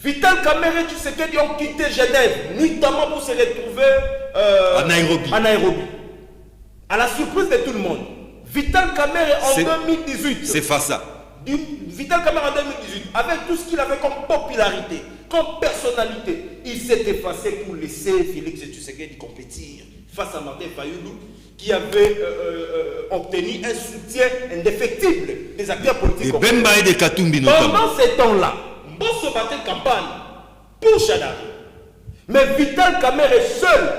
Vital Kamerhe et Tshisekedi ont quitté Genève, nuitamment pour se retrouver à Nairobi. À la surprise de tout le monde. Vital Kamerhe en 2018. C'est ça. Vital Kamerhe en 2018, avec tout ce qu'il avait comme popularité, comme personnalité, il s'est effacé pour laisser Félix Tshisekedi compétir face à Martin Fayulu, qui avait obtenu un soutien indéfectible des acteurs politiques. Bemba et de Katumbi notamment. Pendant ces temps-là, Mbosso battait campagne pour Chadari. Mais Vital Kamerhe seul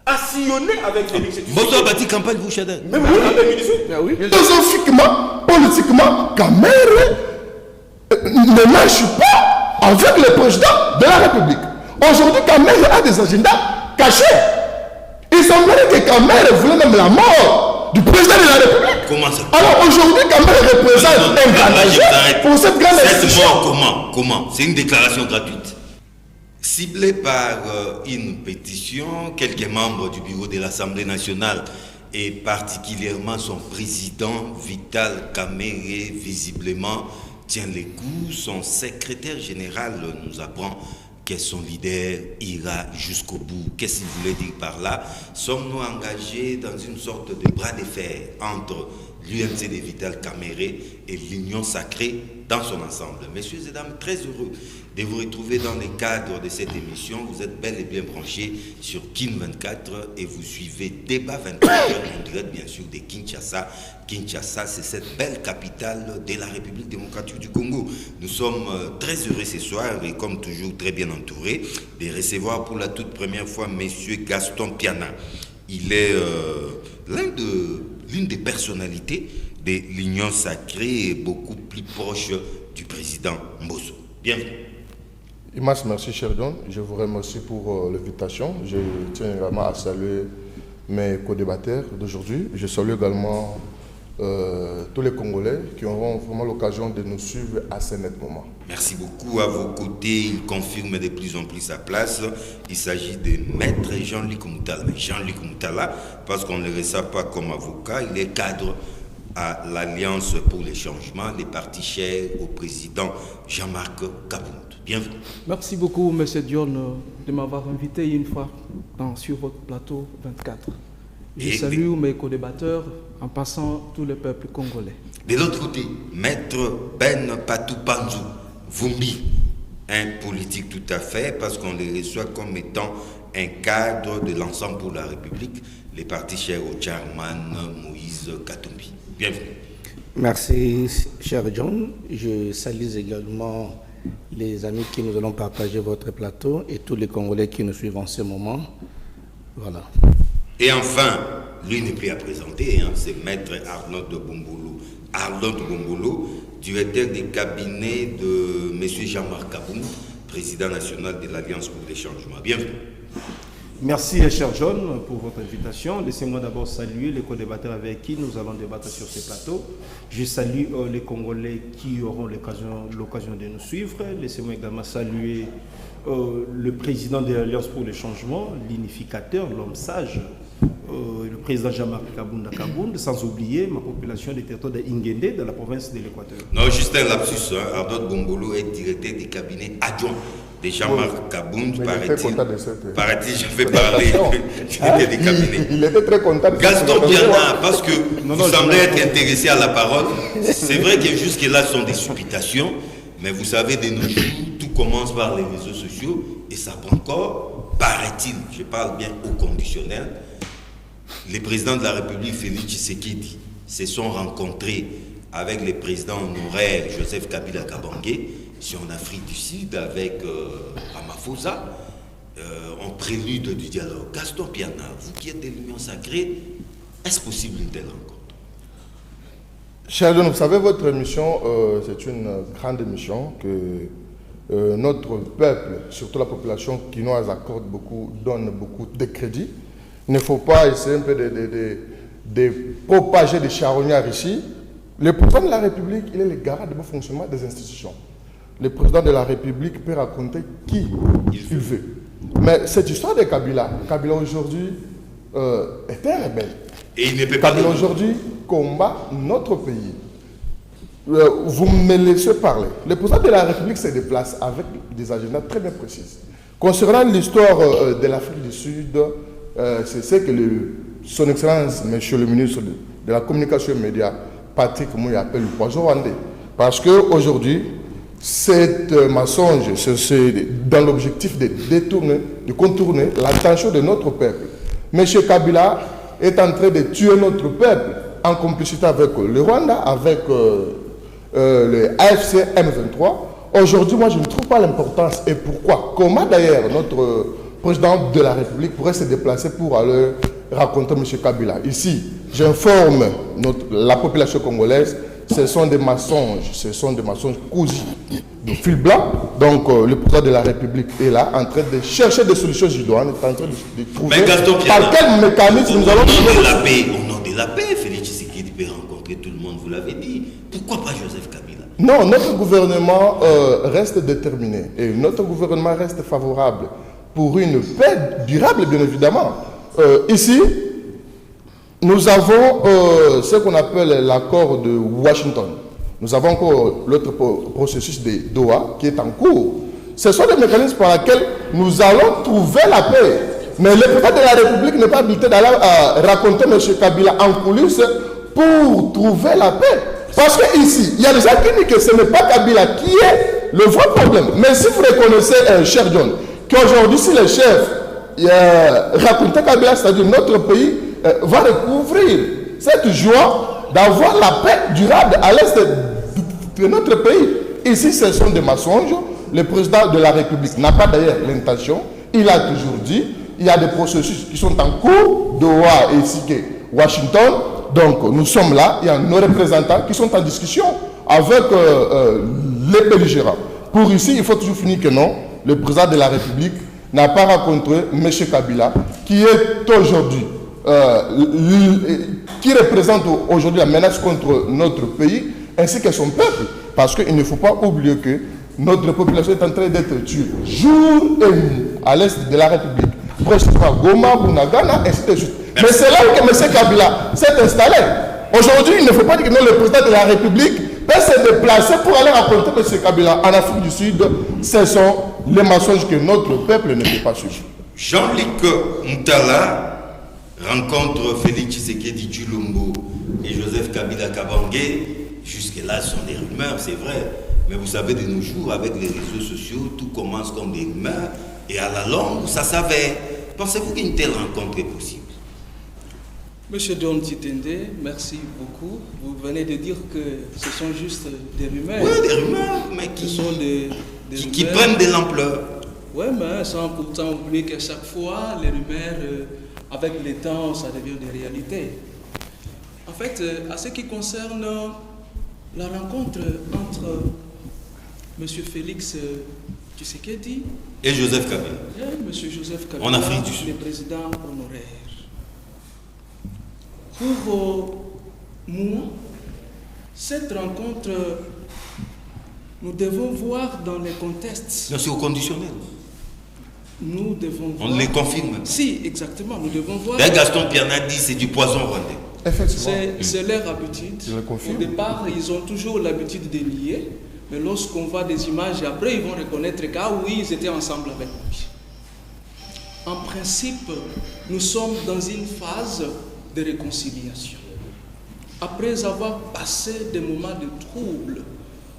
a sillonné avec Félix Tshisekedi. Mbosso a battu campagne pour Chadari. Mais oui, en 2018. Oui. Philosophiquement, politiquement, Kamerhe ne marche pas avec le président de la République. Aujourd'hui, Kamerhe a des agendas cachés. Il semblerait que Kamerhe voulait même la mort du président de la République. Comment ça? Alors aujourd'hui, Kamerhe représente un grand danger pour cette grande institution. Comment? C'est une déclaration gratuite. Ciblée par une pétition, quelques membres du bureau de l'Assemblée nationale et particulièrement son président Vital Kamerhe visiblement tient les coups. Son secrétaire général nous apprend que son leader ira jusqu'au bout. Qu'est-ce qu'il voulait dire par là? Sommes-nous engagés dans une sorte de bras de fer entre l'UNC de Vital Kamerhe et l'Union sacrée dans son ensemble? Messieurs et dames, très heureux de vous retrouver dans le cadre de cette émission. Vous êtes bel et bien branchés sur Kin 24 et vous suivez Débat 24 en direct bien sûr de Kinshasa. Kinshasa, c'est cette belle capitale de la République démocratique du Congo. Nous sommes très heureux ce soir et comme toujours très bien entourés de recevoir pour la toute première fois Monsieur Gaston Piana. Il est l'une des personnalités de l'Union sacrée et beaucoup plus proche du président Mbosso. Bienvenue. Immense merci, cher John. Je vous remercie pour l'invitation. Je tiens également à saluer mes co-débatteurs d'aujourd'hui. Je salue également tous les Congolais qui auront vraiment l'occasion de nous suivre à ce net moment. Merci beaucoup. À vos côtés, il confirme de plus en plus sa place. Il s'agit de Maître Jean-Luc Moutala. Mais Jean-Luc Moutala, parce qu'on ne le reçoit pas comme avocat, il est cadre à l'Alliance pour les changements, les partis chers au président Jean-Marc Kabound. Bienvenue. Merci beaucoup, M. Dion, de m'avoir invité une fois sur votre plateau 24. Je salue mes co-débatteurs, en passant tout le peuple congolais. De l'autre côté, Maître Ben Patou Panzou, Vumbi, un politique tout à fait, parce qu'on le reçoit comme étant un cadre de l'ensemble pour la République, les partis chers au chairman Moïse Katumbi. Bienvenue. Merci, cher John. Je salue également les amis qui nous allons partager votre plateau et tous les Congolais qui nous suivent en ce moment. Voilà. Et enfin, lui n'est plus à présenter, c'est Maître Arnaud Bombolo. Arnaud Bombolo, directeur des cabinets de M. Jean-Marc Kabound, président national de l'Alliance pour les changements. Bienvenue. Merci, cher John, pour votre invitation. Laissez-moi d'abord saluer les co-débatteurs avec qui nous allons débattre sur ce plateau. Je salue les Congolais qui auront l'occasion de nous suivre. Laissez-moi également saluer le président de l'Alliance pour les changements, l'unificateur, l'homme sage, le président Jean-Marc Kabound, sans oublier ma population des territoires de Ingende, dans la province de l'Équateur. Non, juste un lapsus. Arnaud Bombolo est directeur des cabinets adjoints de Jean-Marc Kabound, paraît-il, je vais parler des cabinets. Il était très content. Gaston Piana, parce que vous semblez être intéressé à la parole. C'est vrai que jusque-là, ce sont des supputations, mais vous savez, de nos jours, tout commence par les réseaux sociaux et ça prend encore, paraît-il, je parle bien au conditionnel, les présidents de la République, Félix Tshisekedi, se sont rencontrés avec le président honoraire Joseph Kabila Kabange, en Afrique du Sud, avec Ramaphosa, en prélude du dialogue. Gaston Piana, vous qui êtes de l'Union sacrée, est-ce possible une telle rencontre? Cher John, vous savez, votre émission, c'est une grande émission que notre peuple, surtout la population qui nous accorde beaucoup, donne beaucoup de crédit. Il ne faut pas essayer un peu de propager des charognards ici. Le président de la République, il est le garant du bon fonctionnement des institutions. Le président de la République peut raconter qui il veut. Mais cette histoire de Kabila aujourd'hui est un rebelle. Et il ne peut pas. Kabila aujourd'hui combat notre pays. vous me laissez parler. Le président de la République se déplace avec des agendas très bien précis. Concernant l'histoire de l'Afrique du Sud, c'est ce que son Excellence, Monsieur le ministre de la Communication et des Médias, Patrick Mouya, appelle le poison rwandais. Parce qu'aujourd'hui, cet mensonge, c'est dans l'objectif de détourner, de contourner l'attention de notre peuple. M. Kabila est en train de tuer notre peuple en complicité avec le Rwanda, avec le AFC M23. Aujourd'hui, moi, je ne trouve pas l'importance. Et pourquoi? Comment d'ailleurs notre président de la République pourrait se déplacer pour aller raconter M. Kabila? Ici, j'informe la population congolaise, ce sont des mensonges cousus de fil blanc. Donc, le président de la République est là, en train de chercher des solutions idoines, en train de trouver par quel mécanisme nous allons trouver. Au nom de la paix, Félix Tshisekedi peut rencontrer tout le monde, vous l'avez dit. Pourquoi pas Joseph Kabila? Non, notre gouvernement reste déterminé et notre gouvernement reste favorable pour une paix durable, bien évidemment. Ici, nous avons ce qu'on appelle l'accord de Washington. Nous avons encore l'autre processus de Doha qui est en cours. Ce sont des mécanismes par lesquels nous allons trouver la paix. Mais le président de la République n'est pas habilité d'aller raconter M. Kabila en coulisses pour trouver la paix. Parce qu'ici, il y a des gens qui disent que ce n'est pas Kabila qui est le vrai problème. Mais si vous reconnaissez, cher John, qu'aujourd'hui, si le chef racontait Kabila, c'est-à-dire notre pays, va recouvrir cette joie d'avoir la paix durable à l'est de notre pays. Ici, ce sont des mensonges. Le président de la République n'a pas d'ailleurs l'intention. Il a toujours dit, il y a des processus qui sont en cours, Doha et ici Washington. Donc, nous sommes là, il y a nos représentants qui sont en discussion avec les belligérants. Pour ici, il faut toujours finir que non, le président de la République n'a pas rencontré M. Kabila, qui est aujourd'hui, qui représente aujourd'hui la menace contre notre pays, ainsi que son peuple. Parce qu'il ne faut pas oublier que notre population est en train d'être tuée jour et nuit à l'est de la République. Précisément Goma, Bunagana, ainsi de suite. Mais c'est là où M. Kabila s'est installé. Aujourd'hui, il ne faut pas dire que non, le président de la République peut se déplacer pour aller rencontrer M. Kabila en Afrique du Sud. Ce sont les mensonges que notre peuple ne peut pas suivre. Jean-Luc Moutala rencontre Félix Tshisekedi Tshilombo et Joseph Kabila Kabange. Jusque-là, ce sont des rumeurs, c'est vrai. Mais vous savez, de nos jours, avec les réseaux sociaux, tout commence comme des rumeurs. Et à la longue, ça s'avère. Pensez-vous qu'une telle rencontre est possible? Monsieur Don Titende, merci beaucoup. Vous venez de dire que ce sont juste des rumeurs. Oui, des rumeurs, mais qui prennent de l'ampleur. Oui, mais sans pourtant oublier qu'à chaque fois, les rumeurs, avec le temps, ça devient des réalités. En fait, à ce qui concerne la rencontre entre M. Félix Tshisekedi et Joseph Kabila. M. Joseph Kabila, en Afrique du Sud. Le président honoraire. Pour moi, cette rencontre, nous devons voir dans les contextes. Non, c'est au conditionnel. Nous devons voir. On les confirme. Si, exactement. Nous devons voir. Gaston Pierna dit c'est du poison rwandais. C'est leur habitude. Au départ, ils ont toujours l'habitude de nier. Mais lorsqu'on voit des images, après, ils vont reconnaître que, ah oui, ils étaient ensemble avec lui. En principe, nous sommes dans une phase de réconciliation. Après avoir passé des moments de trouble,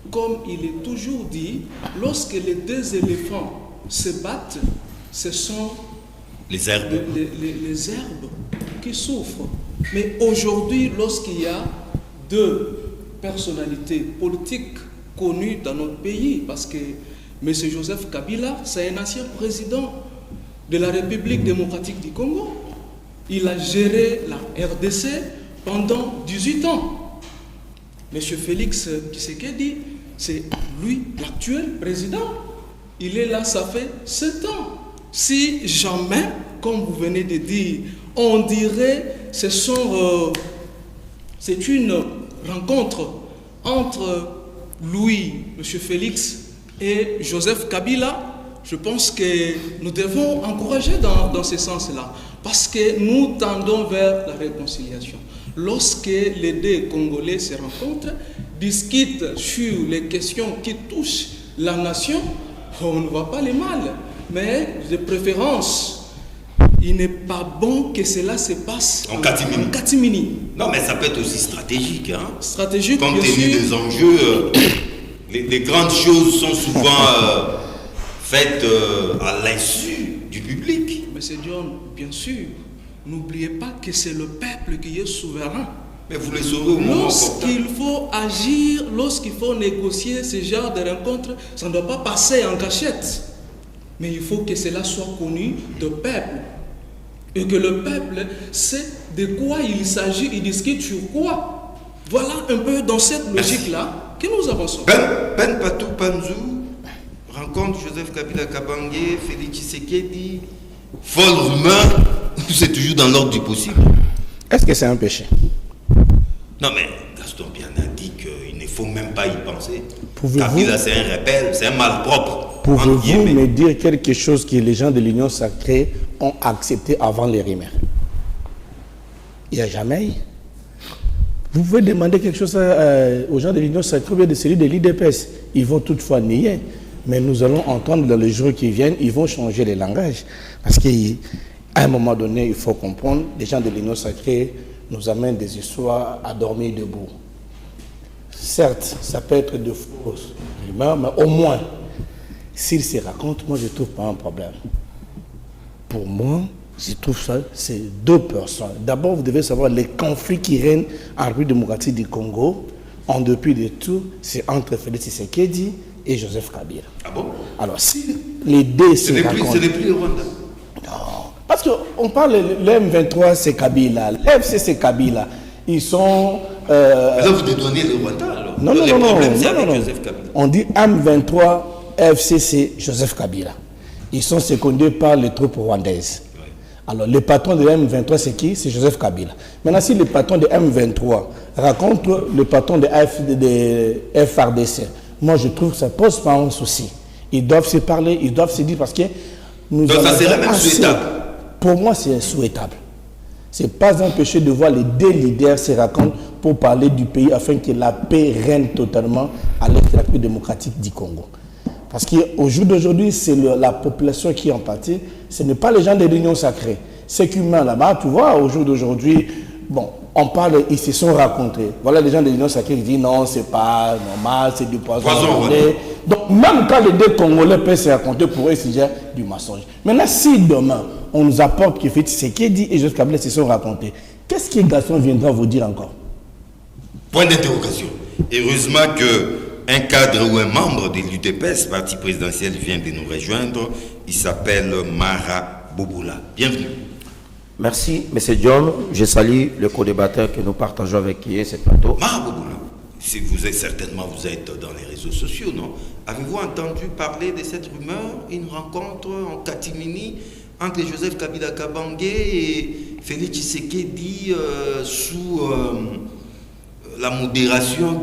comme il est toujours dit, lorsque les deux éléphants se battent, ce sont les herbes, les herbes qui souffrent. Mais aujourd'hui, lorsqu'il y a deux personnalités politiques connues dans notre pays, parce que M. Joseph Kabila, c'est un ancien président de la République démocratique du Congo. Il a géré la RDC pendant 18 ans. M. Félix Tshisekedi, c'est lui l'actuel président. Il est là, ça fait 7 ans. Si jamais, comme vous venez de dire, on dirait que c'est une rencontre entre lui, M. Félix, et Joseph Kabila, je pense que nous devons encourager dans ce sens-là, parce que nous tendons vers la réconciliation. Lorsque les deux Congolais se rencontrent, discute sur les questions qui touchent la nation, on ne voit pas les mal. Mais de préférence, il n'est pas bon que cela se passe en catimini. Non, mais ça peut être aussi stratégique. Hein? Stratégique, compte bien tenu sûr. des enjeux, les grandes choses sont souvent faites à l'insu du public. Monsieur John, bien sûr, n'oubliez pas que c'est le peuple qui est souverain. Mais vous le saurez au moment opportun. Lorsqu'il faut agir, lorsqu'il faut négocier ce genre de rencontres, ça ne doit pas passer en cachette. Mais il faut que cela soit connu du peuple. Et que le peuple sait de quoi il s'agit, il discute sur quoi. Voilà un peu dans cette logique-là que nous avançons. Ben Patou Panzou rencontre Joseph Kabila Kabange, Félix Tshisekedi, folle rumeur, c'est toujours dans l'ordre du possible. Est-ce que c'est un péché? Non mais Gaston Bien a dit qu'il ne faut même pas y penser. Pouvez-vous- Kabila c'est un rebelle, c'est un malpropre. Pouvez-vous me dire quelque chose que les gens de l'Union sacrée ont accepté avant les rumeurs? Il n'y a jamais. Vous pouvez demander quelque chose aux gens de l'Union sacrée ou bien de celui de l'IDPS. Ils vont toutefois nier. Mais nous allons entendre dans les jours qui viennent, ils vont changer les langages. Parce qu'à un moment donné, il faut comprendre, les gens de l'Union sacrée nous amènent des histoires à dormir debout. Certes, ça peut être de fausses rumeurs, mais au moins, s'ils se racontent, moi je ne trouve pas un problème. Pour moi, je trouve ça, c'est deux personnes. D'abord, vous devez savoir les conflits qui règnent en République démocratique du Congo, en dépit de tout, c'est entre Félix Tshisekedi et Joseph Kabila. Ah bon? Alors, si les deux se racontent... Ce n'est plus le Rwanda. Non, parce qu'on parle, le M23 c'est Kabila, l'FC c'est Kabila. Ils sont... Mais là, vous dédouanez le Rwanda alors. Non, Le non, non, problème, c'est non, avec non. Joseph Kabila. On dit M23, FC c'est Joseph Kabila. Ils sont secondés par les troupes rwandaises. Alors, le patron de M23, c'est qui? C'est Joseph Kabila. Maintenant, si le patron de M23 raconte le patron de FRDC, moi, je trouve que ça ne pose pas un souci. Ils doivent se parler, ils doivent se dire parce que nous Donc, ça avons serait même assez. souhaitable. Pour moi, c'est souhaitable. Ce n'est pas un péché de voir les deux leaders se raconter pour parler du pays afin que la paix règne totalement à l'est de la République démocratique du Congo. Parce qu'au jour d'aujourd'hui, c'est la population qui est en partie, ce n'est pas les gens de l'Union sacrée. C'est qu'humain là-bas, tu vois, au jour d'aujourd'hui, bon, on parle, ils se sont rencontrés. Voilà les gens de l'Union sacrée qui disent non, c'est pas normal, c'est du poison. Ouais. Donc, même quand les deux Congolais peuvent se raconter, pour eux, c'est déjà du mensonge. Maintenant, si demain, on nous apporte que Félix Tshisekedi et Joseph Kabila se sont racontés, qu'est-ce que Gaston viendra vous dire encore? Point d'interrogation. Heureusement qu'un cadre ou un membre de l'UDPS, parti présidentiel, vient de nous rejoindre. Il s'appelle Mara Boboula. Bienvenue. Merci, M. John. Je salue le co-débatteur que nous partageons avec qui est ce plateau. Mara Boboula, si vous êtes certainement vous êtes dans les réseaux sociaux, non? Avez-vous entendu parler de cette rumeur? Une rencontre en catimini entre Joseph Kabila Kabange et Félix Tshisekedi sous la modération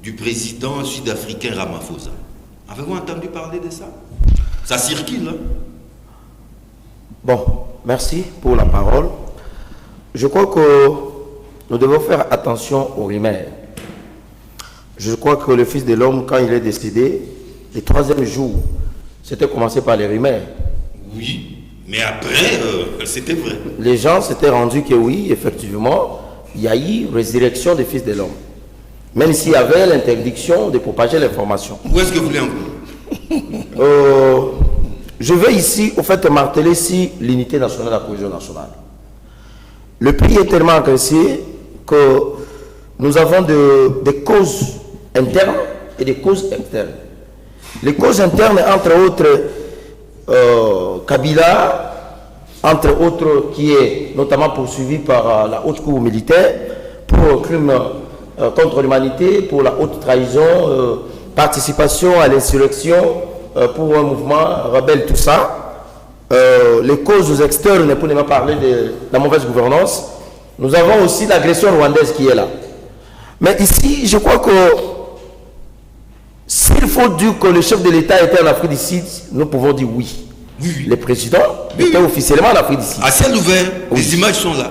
du président sud-africain Ramaphosa. Avez-vous entendu parler de ça? Ça circule, hein? Bon, merci pour la parole. Je crois que nous devons faire attention aux rumeurs. Je crois que le Fils de l'homme, quand il est décédé, le troisième jour, c'était commencé par les rumeurs. Oui, mais après, c'était vrai. Les gens s'étaient rendus que oui, effectivement, il y a eu résurrection des Fils de l'homme. Même s'il y avait l'interdiction de propager l'information. Où est-ce que vous voulez en venir? Je veux ici, au fait, marteler si l'unité nationale, la cohésion nationale. Le pays est tellement agressé que nous avons des causes internes et des causes externes. Les causes internes, entre autres, Kabila, entre autres, qui est notamment poursuivi par la haute cour militaire pour crime contre l'humanité, pour la haute trahison, participation à l'insurrection, pour un mouvement rebelle, tout ça. Les causes externes, pour ne pas parler de la mauvaise gouvernance, nous avons aussi l'agression rwandaise qui est là. Mais ici, je crois que s'il faut dire que le chef de l'État était en Afrique du Sud, nous pouvons dire oui. Oui. Le président était officiellement en Afrique du Sud. À ciel ouvert, Oui. les images sont là.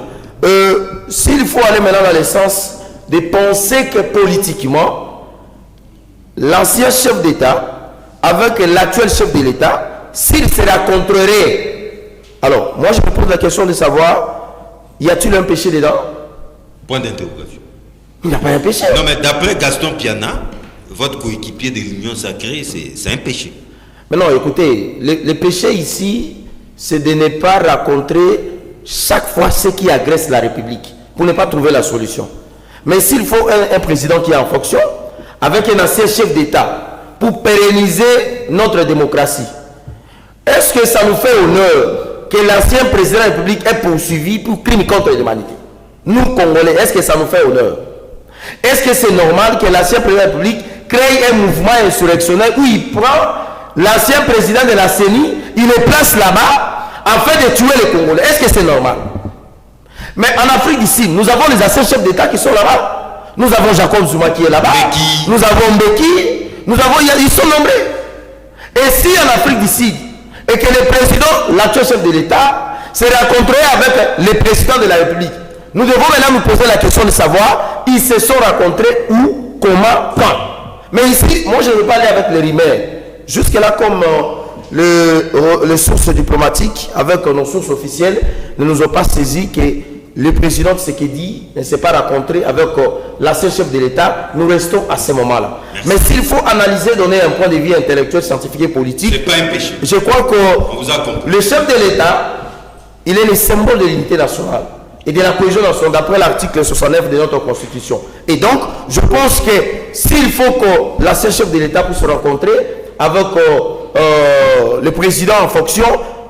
S'il faut aller maintenant dans le sens de penser que politiquement, l'ancien chef d'État, avec l'actuel chef de l'État, s'il se rencontrerait. Alors, moi je me pose la question de savoir, y a-t-il un péché dedans? Point d'interrogation. Il n'y a pas un péché. Non, mais d'après Gaston Piana, votre coéquipier de l'Union Sacrée, c'est un péché. Mais non, écoutez, le péché ici, c'est de ne pas rencontrer chaque fois ce qui agresse la République, pour ne pas trouver la solution. Mais s'il faut un président qui est en fonction, avec un ancien chef d'État, pour pérenniser notre démocratie, est-ce que ça nous fait honneur que l'ancien président de la République est poursuivi pour crime contre l'humanité? Nous, Congolais, est-ce que ça nous fait honneur? Est-ce que c'est normal que l'ancien président de la République crée un mouvement insurrectionnel où il prend l'ancien président de la CENI, il le place là-bas afin de tuer les Congolais? Est-ce que c'est normal? Mais en Afrique d'ici, nous avons les anciens chefs d'État qui sont là-bas. Nous avons Jacob Zuma qui est là-bas. Nous avons Mbeki. Nous avons, ils sont nombreux. Et si en Afrique d'ici, et que le président, l'actuel chef de l'État, se rencontrait avec le président de la République, nous devons maintenant nous poser la question de savoir, ils se sont rencontrés où, comment, quand. Mais ici, moi je ne veux pas aller avec les rumeurs. Jusque-là, comme les sources diplomatiques, avec nos sources officielles, ne nous ont pas saisi que le président Tshisekedi ne s'est pas rencontré avec l'ancien chef de l'État. Nous restons à ce moment-là. Mais s'il faut analyser, donner un point de vue intellectuel, scientifique et politique, c'est pas un péché. Je crois que le chef de l'État, il est le symbole de l'unité nationale et de la cohésion nationale d'après l'article 69 de notre Constitution. Et donc, je pense que s'il faut que l'ancien chef de l'État puisse se rencontrer avec le président en fonction,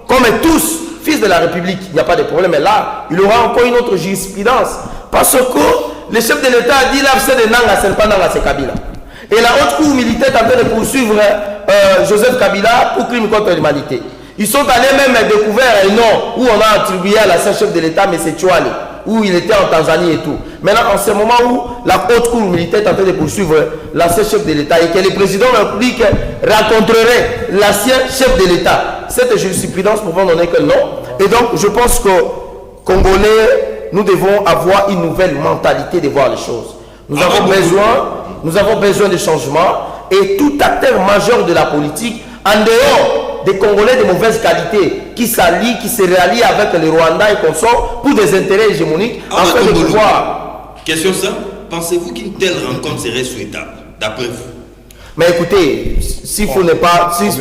comme tous, fils de la République, il n'y a pas de problème. Mais là, il aura encore une autre jurisprudence. Parce que le chef de l'État a dit l'abcès de Nanga, c'est pas Nanga, c'est Kabila. Et la haute cour militaire est en train de poursuivre Joseph Kabila pour crime contre l'humanité. Ils sont allés même découvrir un nom où on a attribué à l'ancien chef de l'État, M. Chouali, où il était en Tanzanie et tout. Maintenant, en ce moment où la haute cour militaire est en train de poursuivre l'ancien chef de l'État et que le président de la République rencontrerait l'ancien chef de l'État, cette jurisprudence pouvant donner que non. Et donc, je pense que Congolais, nous devons avoir une nouvelle mentalité de voir les choses. Nous avons besoin de changements et tout acteur majeur de la politique, en dehors des Congolais de mauvaise qualité, qui s'allient, qui se rallient avec les Rwandais et consorts pour des intérêts hégémoniques, afin de pouvoir... Question simple, pensez-vous qu'une telle rencontre serait souhaitable, d'après vous? Mais écoutez, s'il faut ne pas... S'il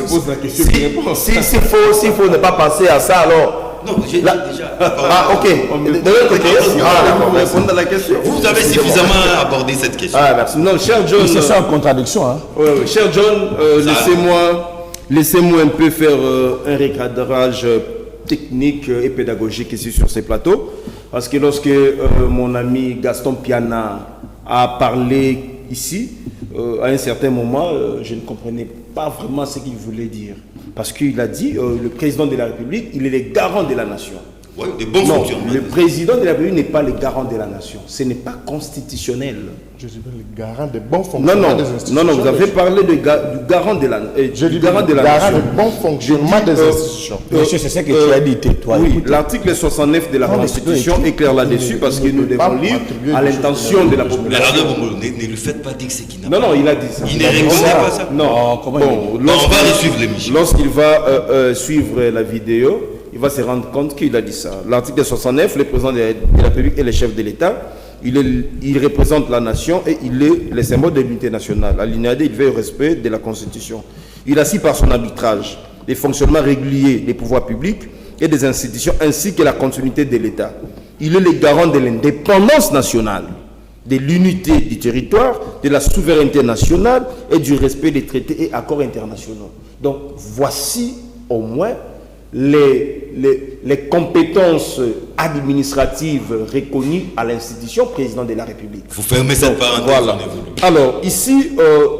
faut ne pas penser à ça, alors... Non, j'ai déjà... Ah, ok. De l'autre côté, répondre à la question. Vous avez suffisamment abordé cette question. Ah, merci. Non, cher John... C'est ça en contradiction. Hein. Cher John, laissez-moi un peu faire un recadrage technique et pédagogique ici sur ces plateaux. Parce que lorsque mon ami Gaston Piana a parlé ici, à un certain moment, je ne comprenais pas vraiment ce qu'il voulait dire. Parce qu'il a dit, le président de la République, il est le garant de la nation. Oui, des bons fonctionnements. Le président de la République n'est pas le garant de la nation. Ce n'est pas constitutionnel. Je suis le garant des bons fonctionnements des institutions. Non, vous avez parlé du garant de la nation. Je dis garant des bons fonctionnements des institutions. Monsieur, c'est ce que tu as dit, toi. Oui, l'article 69 de la Constitution est clair là-dessus parce que nous devons lire à l'intention de la population. Ne lui faites pas dire ce qu'il n'a pas. Non, il a dit ça. Il ne reconnaît pas ça. Non, on va suivre l'émission. Lorsqu'il va suivre la vidéo, il va se rendre compte qu'il a dit ça. L'article 69, le président de la République est le chef de l'État. Il représente la nation et il est le symbole de l'unité nationale. À l'alinéa 2, il veille au respect de la Constitution. Il assure par son arbitrage les fonctionnements réguliers des pouvoirs publics et des institutions ainsi que la continuité de l'État. Il est le garant de l'indépendance nationale, de l'unité du territoire, de la souveraineté nationale et du respect des traités et accords internationaux. Donc, voici au moins les compétences administratives reconnues à l'institution président de la République. Vous fermez cette parenthèse. Voilà. Alors, ici,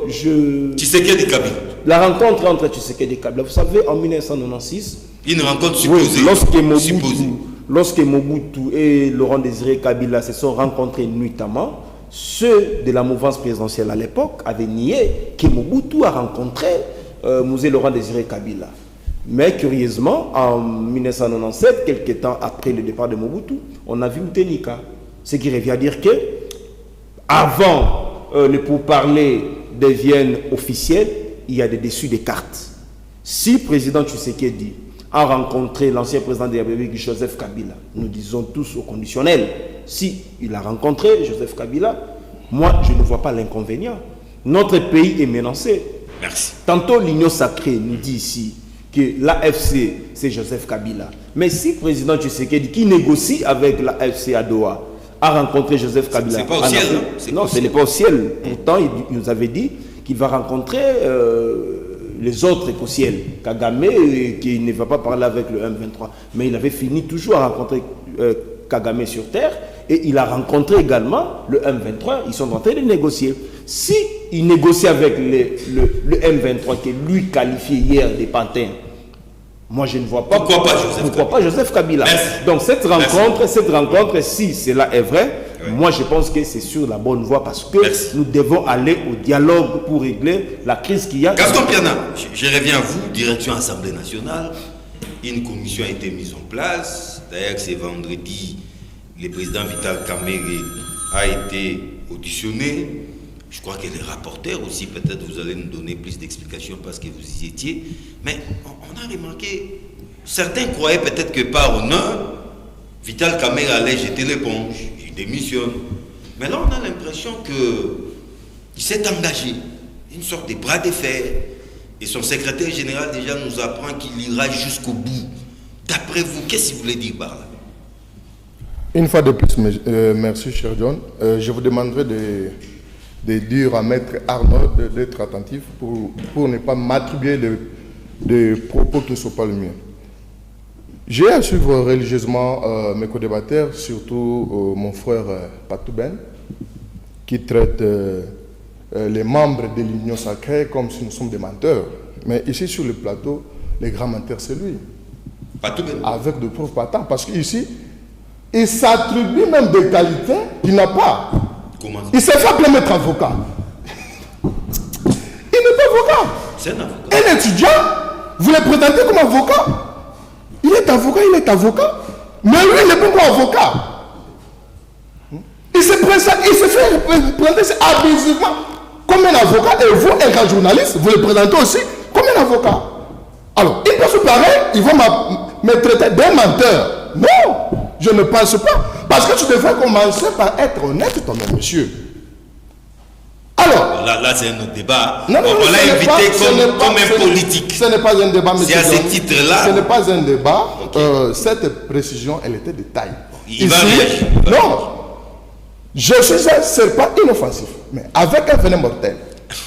Tshisekedi et Kabila. La rencontre entre Tshisekedi et Kabila, vous savez, en 1996... Une rencontre supposée. Oui, lorsque Mobutu et Laurent Désiré Kabila se sont rencontrés nuitamment, ceux de la mouvance présidentielle à l'époque avaient nié que Mobutu a rencontré Mosé Laurent Désiré Kabila. Mais curieusement, en 1997, quelques temps après le départ de Mobutu, on a vu Moutenika. Ce qui revient à dire que, avant les pourparlers deviennent officiels, il y a des dessus des cartes. Si le président Tshisekedi a rencontré l'ancien président de la République, Joseph Kabila, nous disons tous au conditionnel, si il a rencontré Joseph Kabila, moi je ne vois pas l'inconvénient. Notre pays est menacé. Merci. Tantôt l'Union sacrée nous dit ici que l'AFC c'est Joseph Kabila. Mais si le président Tshisekedi qui négocie avec l'AFC à Doha a rencontré Joseph Kabila. C'est pas au ciel, non, ce n'est pas au ciel. Pourtant, il nous avait dit qu'il va rencontrer les autres au ciel. Kagame, qui ne va pas parler avec le M23. Mais il avait fini toujours à rencontrer Kagame sur terre. Et il a rencontré également le M23. Ils sont en train de négocier. Si il négocie avec le M23, qui est lui qualifié hier des pantins, moi, je ne vois pas pourquoi Joseph Kabila. Merci. Donc, cette rencontre, si cela est vrai, oui, moi, je pense que c'est sur la bonne voie parce que nous devons aller au dialogue pour régler la crise qu'il y a. Gaston Piana, je reviens à vous, direction Assemblée nationale. Une commission a été mise en place. D'ailleurs, c'est vendredi, le président Vital Kamerhe a été auditionné. Je crois que les rapporteurs aussi, peut-être vous allez nous donner plus d'explications parce que vous y étiez. Mais on a remarqué, certains croyaient peut-être que par honneur, Vital Kamerhe allait jeter l'éponge, il démissionne. Mais là, on a l'impression qu'il s'est engagé, une sorte de bras de fer. Et son secrétaire général déjà nous apprend qu'il ira jusqu'au bout. D'après vous, qu'est-ce que vous voulez dire par là? Une fois de plus, merci cher John. Je vous demanderai de dire à Maître Arnaud d'être attentif pour ne pas m'attribuer des propos qui ne sont pas les miens. J'ai à suivre religieusement mes co-débatteurs, surtout mon frère Patou Ben, qui traite les membres de l'Union sacrée comme si nous sommes des menteurs. Mais ici sur le plateau, le grand menteur c'est lui. Patou Ben. Avec de preuves patentes, parce qu'ici, il s'attribue même des qualités qu'il n'a pas. Comment? Il s'est fait appeler maître avocat. Il n'est pas avocat. C'est un avocat. Un étudiant, vous le présentez comme avocat. Il est avocat. Mais lui, il n'est pas avocat. Il se fait présenter abusivement comme un avocat. Et vous, un grand journaliste, vous le présentez aussi comme un avocat. Alors, il peut se pareil, ils vont me traiter d'un menteur. Non, je ne pense pas. Parce que tu devrais commencer par être honnête toi-même, monsieur. Alors, là c'est un autre débat. Non, on l'a invité comme un politique. Ce n'est pas un débat, monsieur. C'est à ce titre-là. Ce n'est pas un débat. Okay. Cette précision, elle était de taille. Il va réagir. Non. Je suis un serpent inoffensif. Mais avec un venin mortel,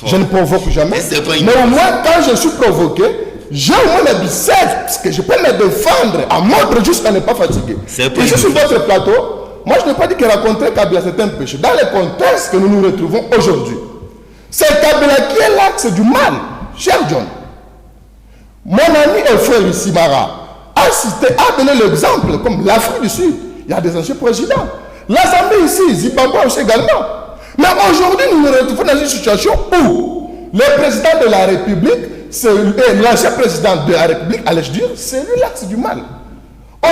je ne provoque jamais. Mais au moins, quand je suis provoqué, j'ai au moins les biceps, parce que je peux me défendre à montre juste à ne pas fatiguer. Et je suis sur votre plateau. Moi, je n'ai pas dit que rencontrer Kabila, c'est un péché. Dans le contexte que nous nous retrouvons aujourd'hui, c'est Kabila qui est l'axe du mal, cher John. Mon ami et frère Simara a donné l'exemple, comme l'Afrique du Sud. Il y a des anciens présidents. L'Assemblée ici, Zimbabwe aussi également. Mais aujourd'hui, nous nous retrouvons dans une situation où le président de la République, l'ancien président de la République, allais-je dire, c'est lui l'axe du mal.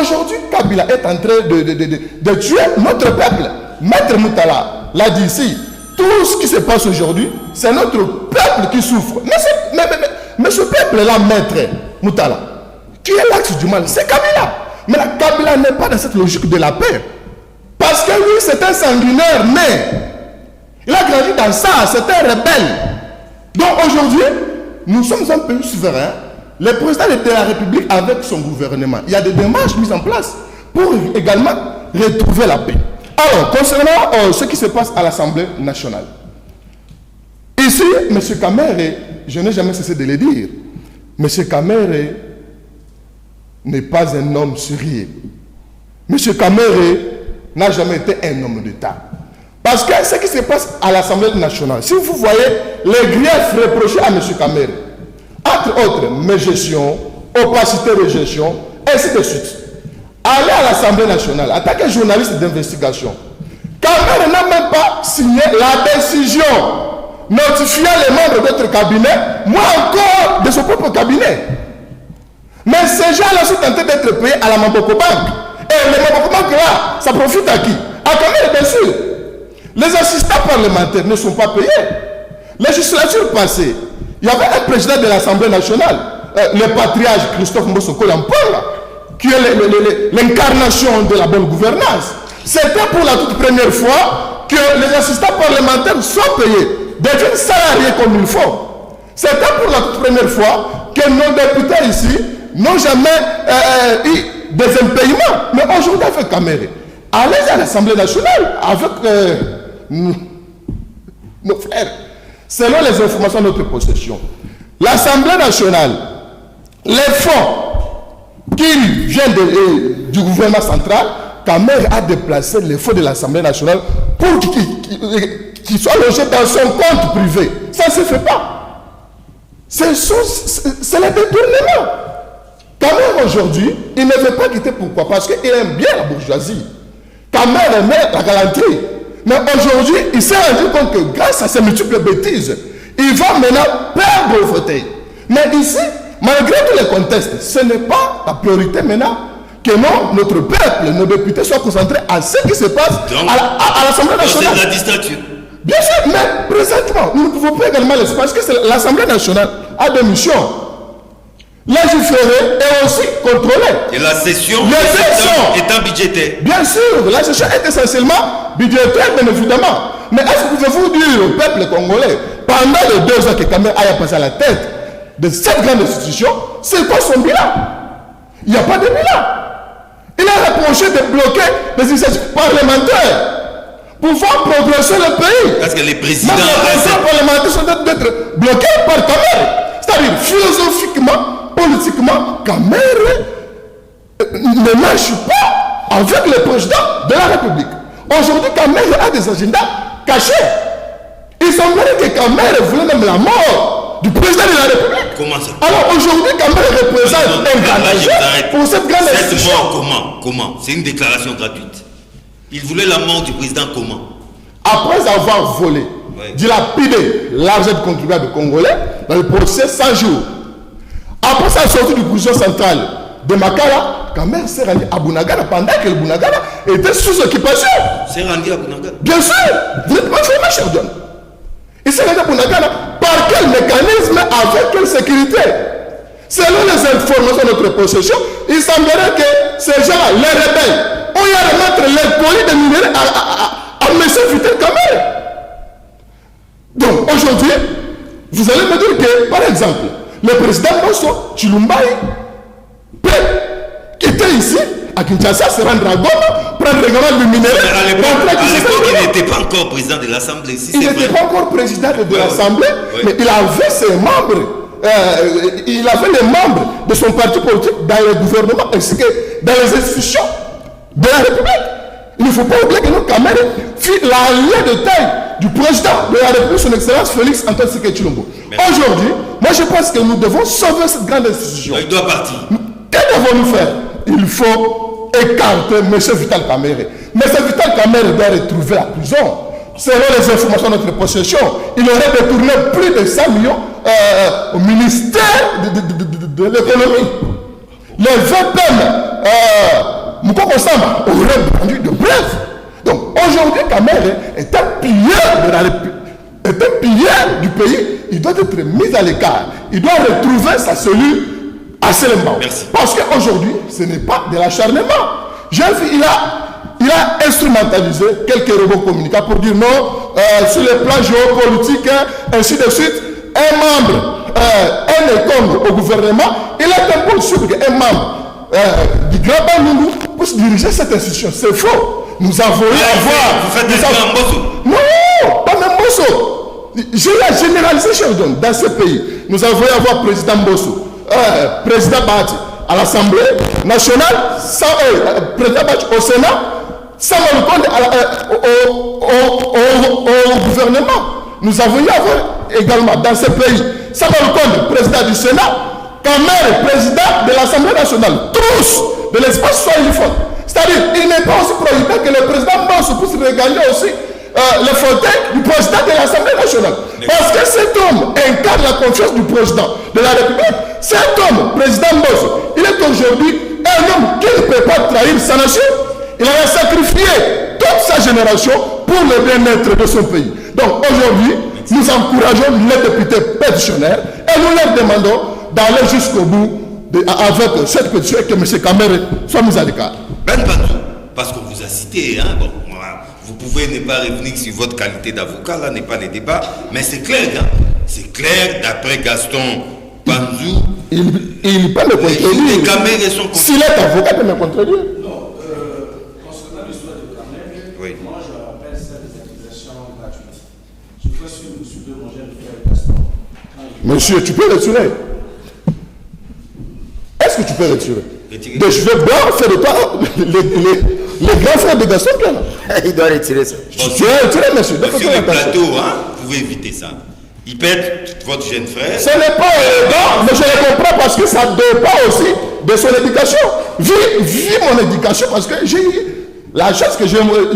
Aujourd'hui, Kabila est en train de tuer notre peuple. Maître Moutala l'a dit ici. Tout ce qui se passe aujourd'hui, c'est notre peuple qui souffre. Mais ce peuple-là, Maître Moutala, qui est l'axe du mal, c'est Kabila. Mais la Kabila n'est pas dans cette logique de la paix. Parce que lui, c'est un sanguinaire, mais il a grandi dans ça, c'est un rebelle. Donc aujourd'hui, nous sommes un pays souverain. Le président de la République avec son gouvernement, il y a des démarches mises en place pour également retrouver la paix. Alors, concernant ce qui se passe à l'Assemblée nationale, ici, M. Kamerhe, je n'ai jamais cessé de le dire, M. Kamerhe n'est pas un homme sérieux. M. Kamerhe n'a jamais été un homme d'État. Parce que ce qui se passe à l'Assemblée nationale, si vous voyez les griefs reprochés à M. Kamerhe, entre autres, mégestion, opacité de gestion, ainsi de suite. Aller à l'Assemblée nationale, en tant que journaliste d'investigation, Kamerhe n'a même pas signé la décision notifiant les membres de notre cabinet, moi encore de son propre cabinet. Mais ces gens-là sont tentés d'être payés à la Mamboko Bank. Et le Mamboko Bank là, ça profite à qui? À Kamerhe, bien sûr. Les assistants parlementaires ne sont pas payés. Législature passée, il y avait un président de l'Assemblée nationale, le patriarche Christophe Mbosoko Lampola, qui est l'incarnation de la bonne gouvernance. C'était pour la toute première fois que les assistants parlementaires sont payés, deviennent salariés comme il faut. C'était pour la toute première fois que nos députés ici n'ont jamais eu des impayements. Mais aujourd'hui, avec Caméré, allez à l'Assemblée nationale avec nos frères. Selon les informations de notre possession, l'Assemblée nationale, les fonds qui viennent du gouvernement central, Caméré a déplacé les fonds de l'Assemblée nationale pour qu'ils soient logés dans son compte privé. Ça ne se fait pas. C'est le détournement. Caméré aujourd'hui, il ne veut pas quitter. Pourquoi? Parce qu'il aime bien la bourgeoisie. Caméré aime la galanterie. Mais aujourd'hui, il s'est rendu compte que grâce à ces multiples bêtises, il va maintenant perdre le fauteuil. Mais ici, malgré tous les contextes, ce n'est pas la priorité maintenant que non, notre peuple, nos députés soient concentrés à ce qui se passe à l'Assemblée nationale. C'est la distraction. Bien sûr, mais présentement, nous ne pouvons pas également laisser parce que l'Assemblée nationale a des missions. Légiférer et aussi contrôler. Et la session étant budgétaire. Bien sûr, la session est essentiellement budgétaire, bien évidemment. Mais est-ce que pouvez-vous dire au peuple congolais, pendant les 2 ans que Caméré a passé à la tête de cette grande institution, c'est quoi son bilan? Il n'y a pas de bilan. Il a reproché de bloquer les initiatives parlementaires pour faire progresser le pays. Parce que les présidents parlementaires sont d'être bloqués par Caméré. C'est-à-dire, philosophiquement, politiquement, Caméré ne marche pas avec le président de la République. Aujourd'hui, Caméré a des agendas cachés. Il semblerait que Caméré voulait même la mort du président de la République. Comment ça? Alors aujourd'hui, Caméré représente un grand danger pour cette grande institution. Cette mort, comment? C'est une déclaration gratuite. Il voulait la mort du président comment? Après avoir volé, dilapidé l'argent du contribuable congolais dans le procès 100 jours. Après sa sortie du prison central de Makala, Caméré s'est rendu à Bunagana pendant que le Bunagana était sous occupation. C'est rendu à Bunagana? Bien sûr, vous n'êtes pas informé, cher John. Il s'est rendu à Bunagana par quel mécanisme, avec quelle sécurité? Selon les informations de notre possession, il semblerait que ces gens-là, les rebelles, ont eu à remettre les colis de minerais à M. Vital Caméré. Donc aujourd'hui, vous allez me dire que, par exemple, le président Bosso Chilumbaï peut quitter ici, à Kinshasa, se rendre à Goma, prendre le règlement du minerai. À l'époque, il n'était pas encore président de l'Assemblée. Si il n'était pas encore président de l'Assemblée, mais il avait ses membres. Il avait les membres de son parti politique dans le gouvernement ainsi que dans les institutions de la République. Il ne faut pas oublier que notre Caméré fut l'allié de taille du président de la République, son Excellence Félix Antoine Tshisekedi Tshilombo. Aujourd'hui, moi je pense que nous devons sauver cette grande institution. Il doit partir. Que devons-nous faire? Il faut écarter M. Vital Caméré. M. Vital Caméré doit retrouver la prison. Selon les informations de notre possession, il aurait détourné plus de 100 millions au ministère de l'économie. Les VPM, Moukoko Samba, auraient rendu de preuves. Donc aujourd'hui, Caméré est un pilier de la République, est un pilier du pays. Il doit être mis à l'écart. Il doit retrouver sa cellule à Selembao. Parce qu'aujourd'hui, ce n'est pas de l'acharnement. J'ai vu, il a instrumentalisé quelques robots communicants pour dire non, sur le plan géopolitique, ainsi de suite, un membre, un école au gouvernement, il est un peu sûr qu'un membre du Grand Bandungu puisse diriger cette institution. C'est faux. Nous avons avoir. Vous faites des Mbosso? Non, pas même Mbosso. Je l'ai généralisé, cher John, dans ce pays. Nous avons avoir président Mbosso, président Bati à l'Assemblée nationale, président Bati au Sénat, sans le compte au gouvernement. Nous avons eu avoir également dans ce pays, sans le compte président du Sénat, Caméré, président de l'Assemblée nationale, tous de l'espace soiliphone. C'est-à-dire, il n'est pas aussi prohibé que le président Mbosso puisse regagner aussi le fauteuil du président de l'Assemblée nationale. Parce que cet homme incarne la confiance du président de la République. Cet homme, président Mbosso, il est aujourd'hui un homme qui ne peut pas trahir sa nation. Il a sacrifié toute sa génération pour pour le bien-être de son pays. Donc aujourd'hui, nous encourageons les députés pétitionnaires et nous leur demandons d'aller jusqu'au bout avec cette pétition et que M. Kamere soit mis à l'écart. Ben Banzou, parce qu'on vous a cité, hein, bon, voilà, vous pouvez ne pas revenir sur votre qualité d'avocat, là n'est pas le débat, mais c'est clair, hein, c'est clair, d'après Gaston Banzou, il peut me contredire. S'il est avocat, il peut me contredire. Non, concernant l'histoire de Kamere, oui. Moi je rappelle ça des accusations gratuites. Je crois que vous suivez mon jeune frère Gaston. Monsieur, tu peux retirer. Est-ce que tu peux retirer? Des cheveux blancs, c'est de toi, les grands frères de Gaston Piana. Il doit retirer ça. Tu peux retirer, monsieur. Sur le plateau, hein, vous pouvez éviter ça. Il peut être votre jeune frère. Ce n'est pas évident, mais je le comprends parce que ça dépend aussi de son éducation. Vu mon éducation, parce que j'ai eu la chance que j'ai moi,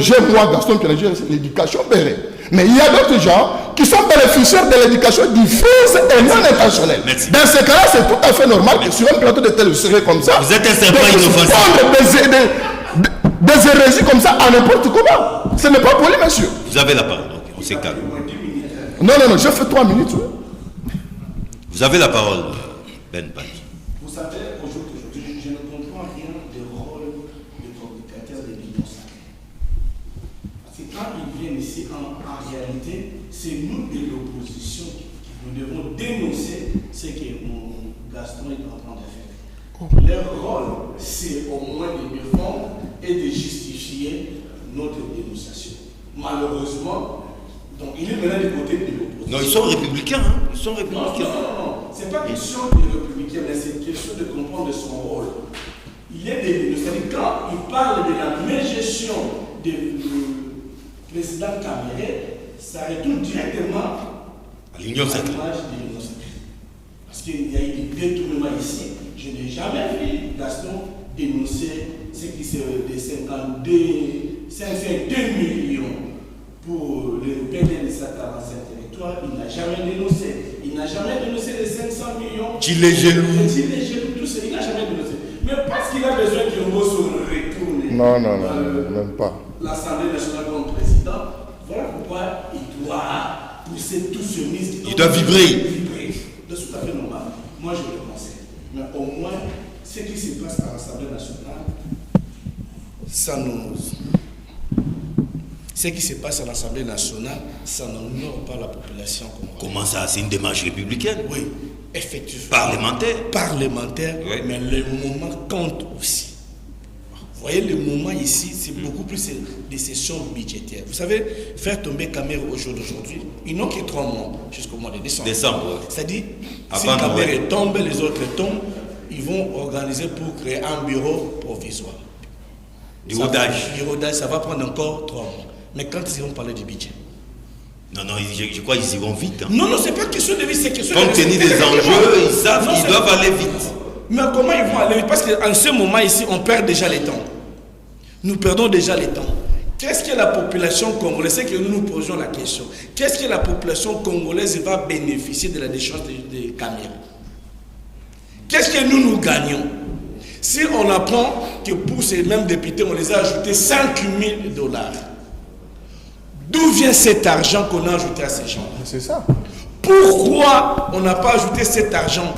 Gaston Piana, j'ai l'éducation bérée. Mais il y a d'autres gens qui sont bénéficiaires de l'éducation diffuse et non intentionnelle. Merci. Dans ce cas-là, c'est tout à fait normal que sur un plateau de télévision comme ça, vous êtes un serpent inoffensif. Des hérésies comme ça à n'importe comment. Ce n'est pas poli, monsieur. Vous avez la parole, ok, on s'écarte. Non, je fais 3 minutes. Oui. Vous avez la parole, Ben Banzou. Vous savez, aujourd'hui, je ne comprends rien du rôle du communicateur de l'Union sacrée. Parce que quand ils viennent ici, en réalité, c'est nous de l'opposition qui nous devons dénoncer ce que mon Gaston est en train de faire. Leur rôle, c'est au moins de défendre et de justifier notre dénonciation. Malheureusement, donc il est maintenant du côté de l'opposition. Non, ils sont républicains, hein. Ils sont républicains. Non. C'est pas question de républicain, mais c'est question de comprendre son rôle. Il est des. C'est-à-dire, quand il parle de la mégestion du président Kamere, ça retourne directement à l'Union sacrée. Parce qu'il y a eu des détournements ici. Je n'ai jamais vu Gaston dénoncer ce qui se des 502 millions pour le PDL de sa 45 territoire. Il n'a jamais dénoncé. Il n'a jamais dénoncé les 500 millions. Il est jaloux. Il est jaloux, tout ça. Il n'a jamais dénoncé. Mais parce qu'il a besoin que Mbosso retourne. Non, même pas. L'Assemblée nationale comme président, voilà pourquoi il doit pousser tout ce ministre. Il doit vibrer. C'est tout à fait normal. Moi, je le conseille. Mais au moins, ce qui se passe à l'Assemblée nationale, ça nous. Ce qui se passe à l'Assemblée nationale, ça n'honore pas la population. Comment ça? C'est une démarche républicaine? Oui, effectivement. Parlementaire, oui. Mais le moment compte aussi. Vous voyez, le moment ici, c'est beaucoup plus des sessions budgétaires. Vous savez, faire tomber Kamere au jour d'aujourd'hui, ils n'ont que 3 mois jusqu'au mois de décembre. Oui. C'est-à-dire, si Kamere tombe, les autres tombent, ils vont organiser pour créer un bureau provisoire. Du rodage, ça va prendre encore 3 mois. Mais quand ils vont parler du budget? Non, je crois qu'ils iront vite. Hein. Non, c'est pas question de vite, c'est question de... Compte tenu des enjeux, ils savent qu'ils doivent aller vite. Mais comment ils vont aller vite? Parce qu'en ce moment ici, on perd déjà les temps. Nous perdons déjà les temps. Qu'est-ce que la population congolaise, c'est que nous nous posons la question, qu'est-ce que la population congolaise va bénéficier de la déchéance de Kamere? Qu'est-ce que nous gagnons? Si on apprend que pour ces mêmes députés, on les a ajoutés $5 000, d'où vient cet argent qu'on a ajouté à ces gens? C'est ça. Pourquoi on n'a pas ajouté cet argent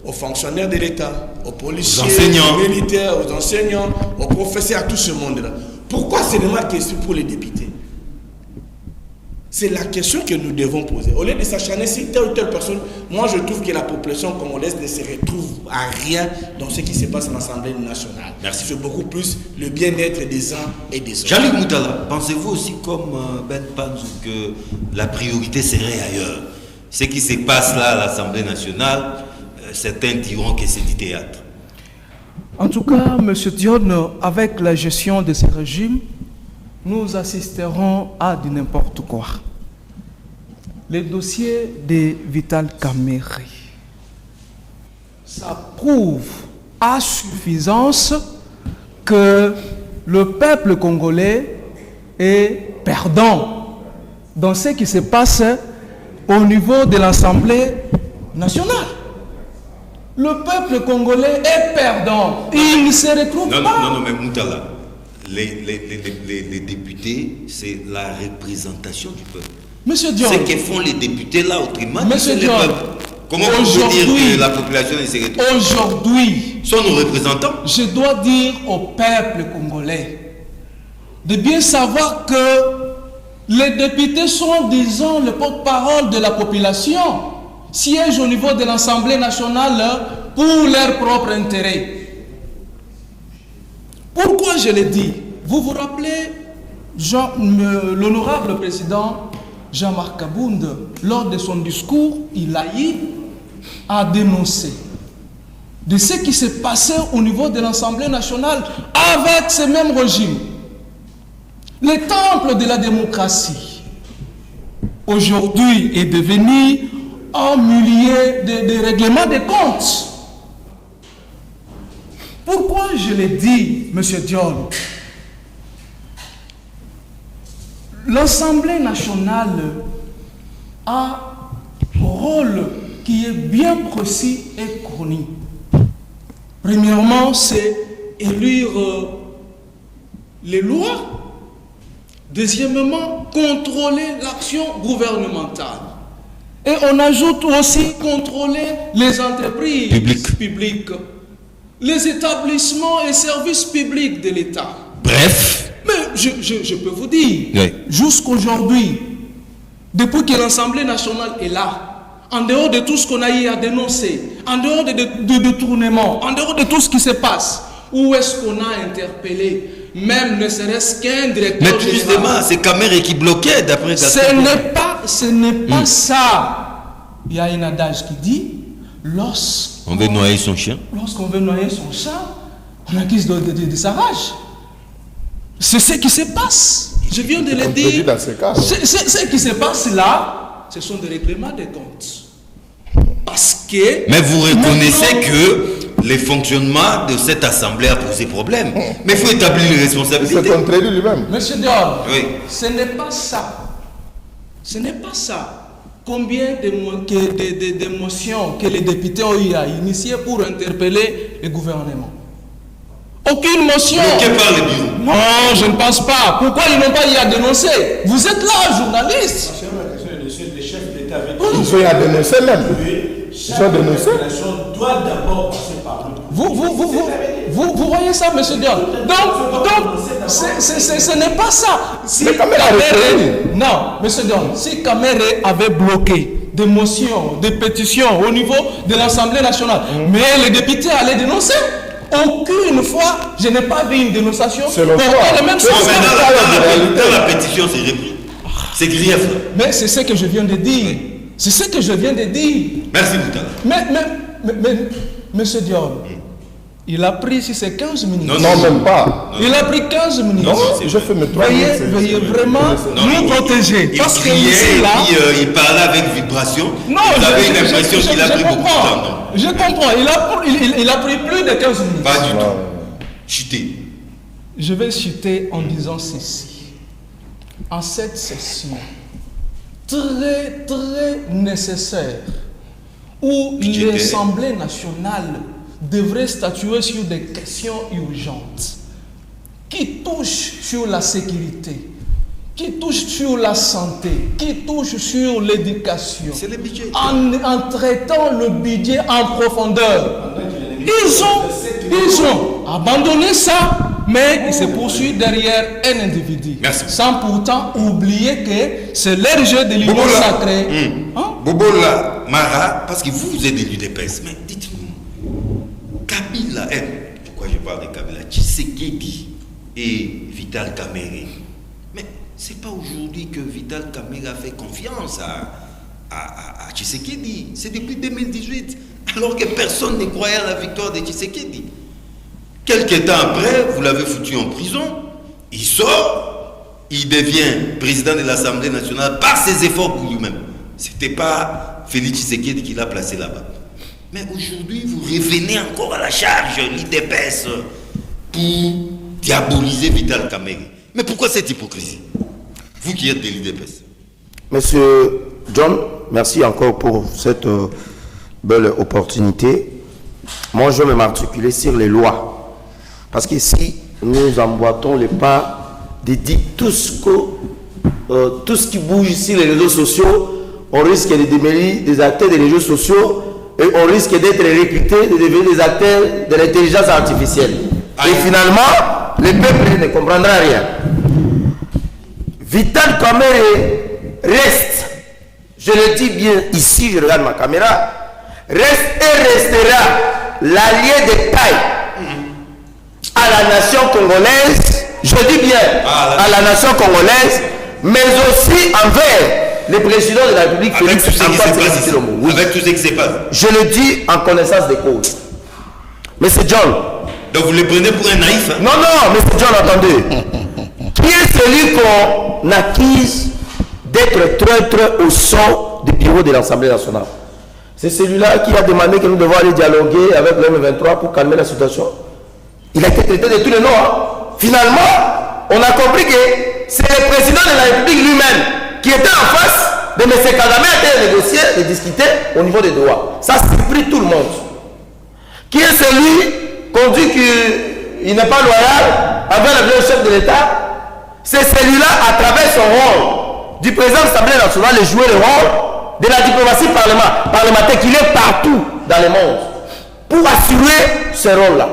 aux fonctionnaires de l'État, aux policiers, aux militaires, aux enseignants, aux professeurs, à tout ce monde-là? Pourquoi c'est seulement question pour les députés? C'est la question que nous devons poser. Au lieu de s'acharner sur telle ou telle personne, moi je trouve que la population congolaise ne se retrouve à rien dans ce qui se passe à l'Assemblée nationale. Merci. C'est beaucoup plus le bien-être des uns et des autres. Jean-Luc Moutala, pensez-vous aussi comme Ben Banzou que la priorité serait ailleurs? Ce qui se passe là à l'Assemblée nationale, certains diront que c'est du théâtre. En tout cas, M. Dione, avec la gestion de ce régime, nous assisterons à du n'importe quoi. Le dossier de Vital Kamere, ça prouve à suffisance que le peuple congolais est perdant dans ce qui se passe au niveau de l'Assemblée nationale. Le peuple congolais est perdant. Il ne se retrouve pas. Non, mais Moutala, les députés, c'est la représentation du peuple. Monsieur Dion. Ce que font les députés là, autrement, Monsieur c'est le Dion. peuple. Comment on peut dire que la population est sécuritaire? Aujourd'hui, sont nos représentants. Je dois dire au peuple congolais de bien savoir que les députés sont, disons, le porte-parole de la population, siègent au niveau de l'Assemblée nationale pour leur propre intérêt. Pourquoi je le dis? Vous vous rappelez, l'honorable président Jean-Marc Kabound, lors de son discours, il a dénoncé de ce qui s'est passé au niveau de l'Assemblée nationale avec ce même régime. Le temple de la démocratie, aujourd'hui, est devenu un millier de règlements de comptes. Pourquoi je l'ai dit, M. Dion? L'Assemblée nationale a un rôle qui est bien précis et connu. Premièrement, c'est élire les lois. Deuxièmement, contrôler l'action gouvernementale. Et on ajoute aussi contrôler les entreprises publiques, les établissements et services publics de l'État. Bref. Mais je peux vous dire, oui, jusqu'aujourd'hui, depuis que l'Assemblée nationale est là, en dehors de tout ce qu'on a eu à dénoncer, en dehors de détournements, en dehors de tout ce qui se passe, où est-ce qu'on a interpellé, même ne serait-ce qu'un directeur général? Mais justement, c'est Kamere qui bloquait d'après ça. Ce n'est pas ça. Il y a un adage qui dit, lorsqu'on veut noyer son chien, on accuse de sa rage. C'est ce qui se passe. Je viens de le dire. Ce qui se passe là, ce sont des règlements de comptes. Parce que... Mais vous reconnaissez que le fonctionnement de cette assemblée a posé problème. Mais il faut établir les responsabilités. Il se contredit lui-même. Monsieur Dior, oui, ce n'est pas ça. Ce n'est pas ça. Combien de motions que les députés ont eu à initier pour interpeller le gouvernement? Aucune motion. Bloqué par les bureaux. Non, je ne pense pas. Pourquoi ils n'ont pas eu à dénoncer? Vous êtes là, journaliste. Ils ont eu à dénoncer même. Ils ont dénoncé. Vous voyez ça, monsieur Dion? Donc ce n'est pas ça. Si non, monsieur Dion, si Kamere avait bloqué des motions, des pétitions au niveau de l'Assemblée nationale, mais les députés allaient dénoncer. Aucune fois, je n'ai pas vu une dénonciation pour le même sens. Dans la pétition, c'est repris. C'est grief. Mais c'est ce que je viens de dire. C'est ce que je viens de dire. Merci, Moutala. Mais monsieur Dion, il a pris si c'est 15 minutes. Non, même pas. Il a pris 15 minutes. Non, je fais mes 3 minutes. Veuillez vraiment nous protéger. Parce qu'il criait, il parlait avec vibration. Non, vous avez une impression qu'il a pris beaucoup de temps. Non. Je comprends. Il a pris plus de 15 minutes. Pas du tout. Chuter. Je vais chuter en disant ceci. En cette session très nécessaire où l'Assemblée nationale devrait statuer sur des questions urgentes qui touchent sur la sécurité, qui touchent sur la santé, qui touchent sur l'éducation. C'est le budget. En traitant le budget en profondeur. Ils ont abandonné ça, mais ils se poursuivent derrière un individu. Merci. Sans pourtant oublier que c'est leur jeu de l'union sacrée. Bobola, Mara, parce que vous êtes élu des PES, mais dites-nous, Kabila, pourquoi je parle de Kabila, Tshisekedi et Vital Kamerhe. Mais c'est pas aujourd'hui que Vital Kamerhe a fait confiance à Tshisekedi. C'est depuis 2018, alors que personne ne croyait à la victoire de Tshisekedi. Quelques temps après, vous l'avez foutu en prison, il sort, il devient président de l'Assemblée nationale par ses efforts pour lui-même. Ce n'était pas Félix Tshisekedi qui l'a placé là-bas. Mais aujourd'hui, vous revenez encore à la charge, l'IDPS, pour diaboliser Vital Kamerhe. Mais pourquoi cette hypocrisie? Vous qui êtes de l'IDPS. Monsieur John, merci encore pour cette belle opportunité. Moi, je vais m'articuler sur les lois. Parce que si nous emboîtons les pas de dire tout ce qui bouge sur les réseaux sociaux, on risque de démêler des acteurs des réseaux sociaux et on risque d'être réputés de devenir des acteurs de l'intelligence artificielle. Et finalement, le peuple ne comprendra rien. Vital Kamerhe reste, je le dis bien ici, je regarde ma caméra, reste et restera l'allié de taille à la nation congolaise, je dis bien à la nation congolaise, mais aussi envers le président de la République, Félix Antoine Tshisekedi. Oui. Avec tout ce qui se passe. Je le dis en connaissance de cause. Monsieur John. Donc vous le prenez pour un naïf, hein? Non, non, Monsieur John, attendez. Qui est celui qu'on accuse d'être traître au son du bureau de l'Assemblée nationale? C'est celui-là qui a demandé que nous devons aller dialoguer avec le M23 pour calmer la situation. Il a été traité de tous les noms. Hein. Finalement, on a compris que c'est le président de la République lui-même qui était en face de M. Kagame a été négocié, de discuter au niveau des droits. Ça surprit tout le monde. Qui est celui qu'on dit qu'il n'est pas loyal envers le vieux chef de l'État? C'est celui-là, à travers son rôle du président de l'Assemblée nationale, de jouer le rôle de la diplomatie parlementaire, qu'il est partout dans le monde pour assurer ce rôle-là.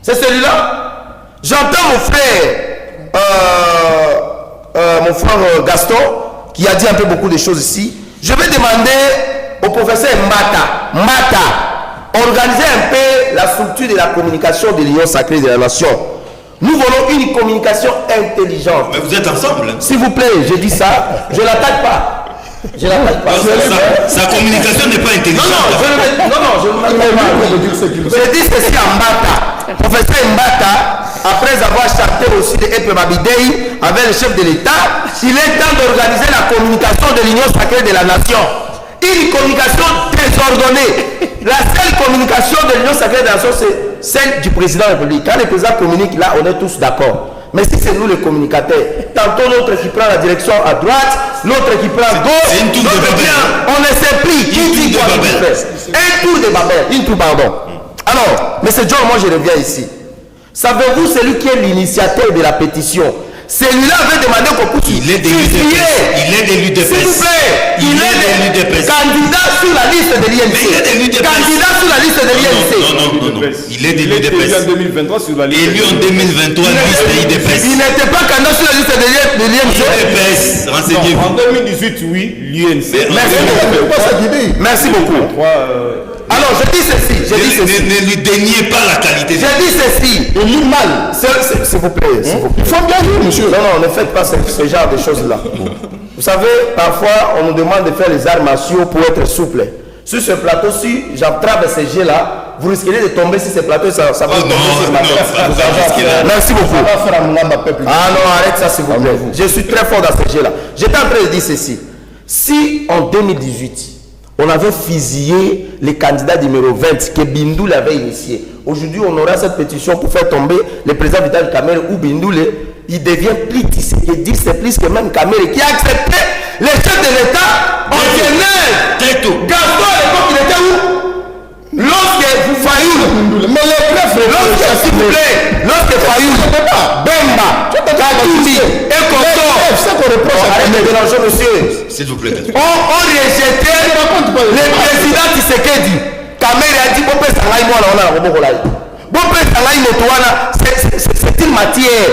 C'est celui-là. J'entends mon frère Gaston, qui a dit un peu beaucoup de choses ici. Je vais demander au professeur Mata, organiser un peu la structure de la communication de l'Union sacrée de la nation. Nous voulons une communication intelligente. Mais vous êtes ensemble. S'il vous plaît, je dis ça, je ne l'attaque pas. Je l'attaque pas. Sa communication n'est pas intelligente. Je dis ceci à Mbata. Professeur Mbata, après avoir chanté aussi de Epe Babidei avec le chef de l'État, il est temps d'organiser la communication de l'Union sacrée de la nation. Une communication désordonnée. La seule communication de l'Union sacrée de la nation, c'est celle du président de la République. Quand le président communique, là, on est tous d'accord. Mais si c'est nous les communicateurs, tantôt l'autre qui prend la direction à droite, l'autre qui prend à gauche, on ne sait plus qui dit quoi. Un tour de Babel, une tour, pardon. Alors, M. John, moi je reviens ici. Savez-vous celui qui est l'initiateur de la pétition? Celui-là avait demandé qu'on puisse. Il est de l'UDPS. S'il vous plaît, il est candidat sur la liste de l'INC. Candidat sur la liste de l'INC. Non. Il est de l'UDPS. Élu en 2023 sur la liste. Élu en 2023, liste de l'UDPS. Il n'était pas candidat sur la liste de l'INC. UDPS, renseignez-vous. En 2018, oui, l'UNC. Merci beaucoup. Alors, je dis ceci. Ne lui déniez pas la qualité. Je dis ceci. Il lit mal. S'il vous plaît. Il faut bien dire, monsieur. Non, ne faites pas ce genre de choses-là. Vous savez, parfois, on nous demande de faire les arts martiaux pour être souple. Sur ce plateau-ci, j'attrape ces jets-là. Vous risquez de tomber sur ce plateau, ça va tomber sur ma tête. Merci beaucoup. Ah non, arrête ça, s'il vous plaît. Je suis très fort dans ces jets-là. J'étais en train de dire ceci. Si en 2018, on avait fusillé le candidat numéro 20 que Bindoul avait initié. Aujourd'hui, on aura cette pétition pour faire tomber le président Vital Kamerhe ou Bindoul. Il devient plus Tshisekedi, c'est plus que même Kamerhe qui a accepté le chef de l'État en Genève. Gaston, à l'époque, il était où? Lorsque Fayoul, mais les preuves, s'il vous plaît, lorsque Fayoul, Bemba, Katoumi et Koto, arrête de mélanger, monsieur. S'il vous plaît. On rejetait le président Tshisekedi. Kamerhe a dit, c'est une matière.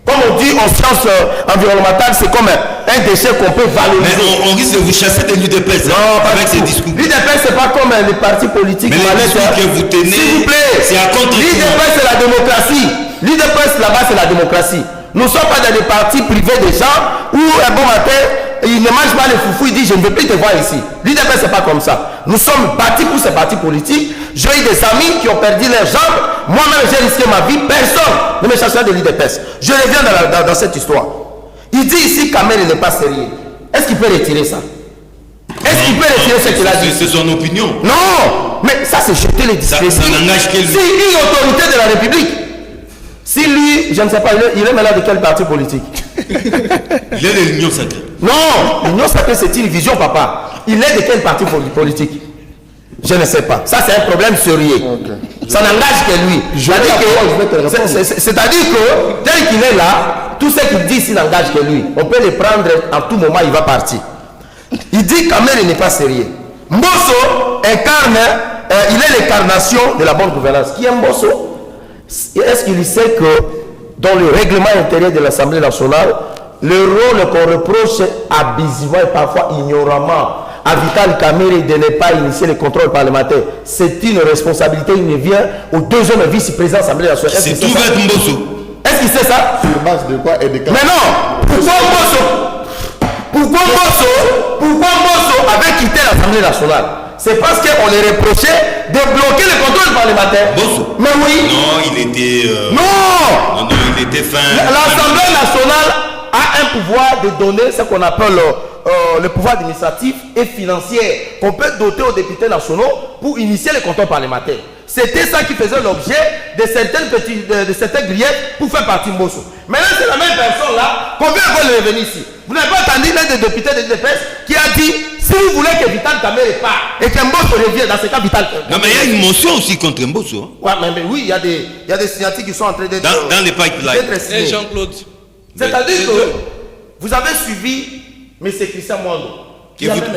Comme on dit en sciences environnementales, c'est comme un déchet qu'on peut valoriser. Mais on risque de vous chasser de l'UDPS avec ces discours. L'UDPS, c'est pas comme les partis politiques. Mais les discours que vous tenez, s'il vous plaît, c'est à contre. L'UDPS, c'est la démocratie. L'UDPS, là-bas, c'est la démocratie. Nous ne sommes pas dans des partis privés des gens où un bon matin, il ne mange pas les foufous, il dit je ne veux plus te voir ici. L'UDPS, c'est pas comme ça. Nous sommes partis pour ces partis politiques. J'ai eu des amis qui ont perdu leurs jambes. Moi-même, j'ai risqué ma vie. Personne ne me cherchera de l'UDPS. Je reviens dans cette histoire. Il dit ici Kamerhe n'est pas sérieux. Est-ce qu'il peut retirer ça? Est-ce qu'il peut retirer ce qu'il a dit? C'est son opinion. Non, mais ça c'est jeter les discrédits. Ça n'engage que lui. C'est une autorité de la République. Si lui, je ne sais pas, il est maintenant de quel parti politique? Il est de l'Union sacrée. Non, l'Union sacrée c'est une vision, papa. Il est de quel parti politique? Je ne sais pas. Ça c'est un problème sérieux. Okay. Ça n'engage que lui. C'est-à-dire que, tel qu'il est là, tout ce qu'il dit, s'il n'engage que lui. On peut le prendre à tout moment, il va partir. Il dit Kamere n'est pas sérieux. Mbosso incarne, il est l'incarnation de la bonne gouvernance. Qui est Mbosso? Est-ce qu'il sait que dans le règlement intérieur de l'Assemblée nationale, le rôle qu'on reproche abusivement et parfois ignoramment à Vital Kamerhe de ne pas initier le contrôle parlementaire, c'est une responsabilité, il vient au deuxième vice-président de l'Assemblée nationale. C'est tout va être Mbosso. Est-ce qu'il sait ça? Sur base de quoi et de quoi? Mais non! Pourquoi Mbosso avait quitté l'Assemblée nationale? C'est parce qu'on les reprochait de bloquer le contrôle parlementaire. Mbosso? Mais oui! Non, il était... Non! Non, il était fin. L'Assemblée nationale a un pouvoir de donner ce qu'on appelle le pouvoir administratif et financier qu'on peut doter aux députés nationaux pour initier les contrôles parlementaires. C'était ça qui faisait l'objet de certains griefs pour faire partie de Mbosso. Maintenant, c'est la même personne là, combien veulent revenir ici? Vous n'avez pas entendu l'un des députés de l'UDPS qui a dit si vous voulez que Vital Kamerhe parte et que Mbosso revienne, dans ce cas, Vital Kamerhe. Non, mais il y a une motion aussi contre Mbosso. Hein. Ouais, mais oui, il y a des signatures qui sont en train d'être dans les pipelines. Et Jean-Claude. C'est-à-dire que vous avez suivi M. Christian Mwando.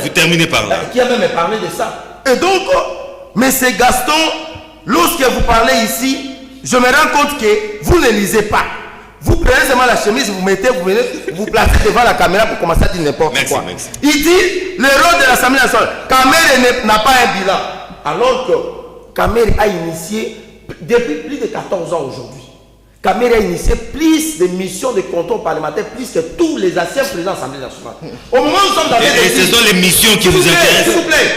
Vous terminez par là. Qui a même parlé de ça. Et donc, M. Gaston, lorsque vous parlez ici, je me rends compte que vous ne lisez pas. Vous prenez seulement la chemise, vous mettez, vous placez devant la caméra pour commencer à dire n'importe quoi. Merci. Il dit le rôle de l'Assemblée nationale. Kamerhe n'a pas un bilan. Alors que Kamerhe a initié, depuis plus de 14 ans aujourd'hui, Kamerhe a initié plus de missions de contrôle parlementaire, plus que tous les anciens présidents de l'Assemblée nationale. Au moment où nous sommes dans Et ce sont les missions qui vous intéressent. S'il vous plaît.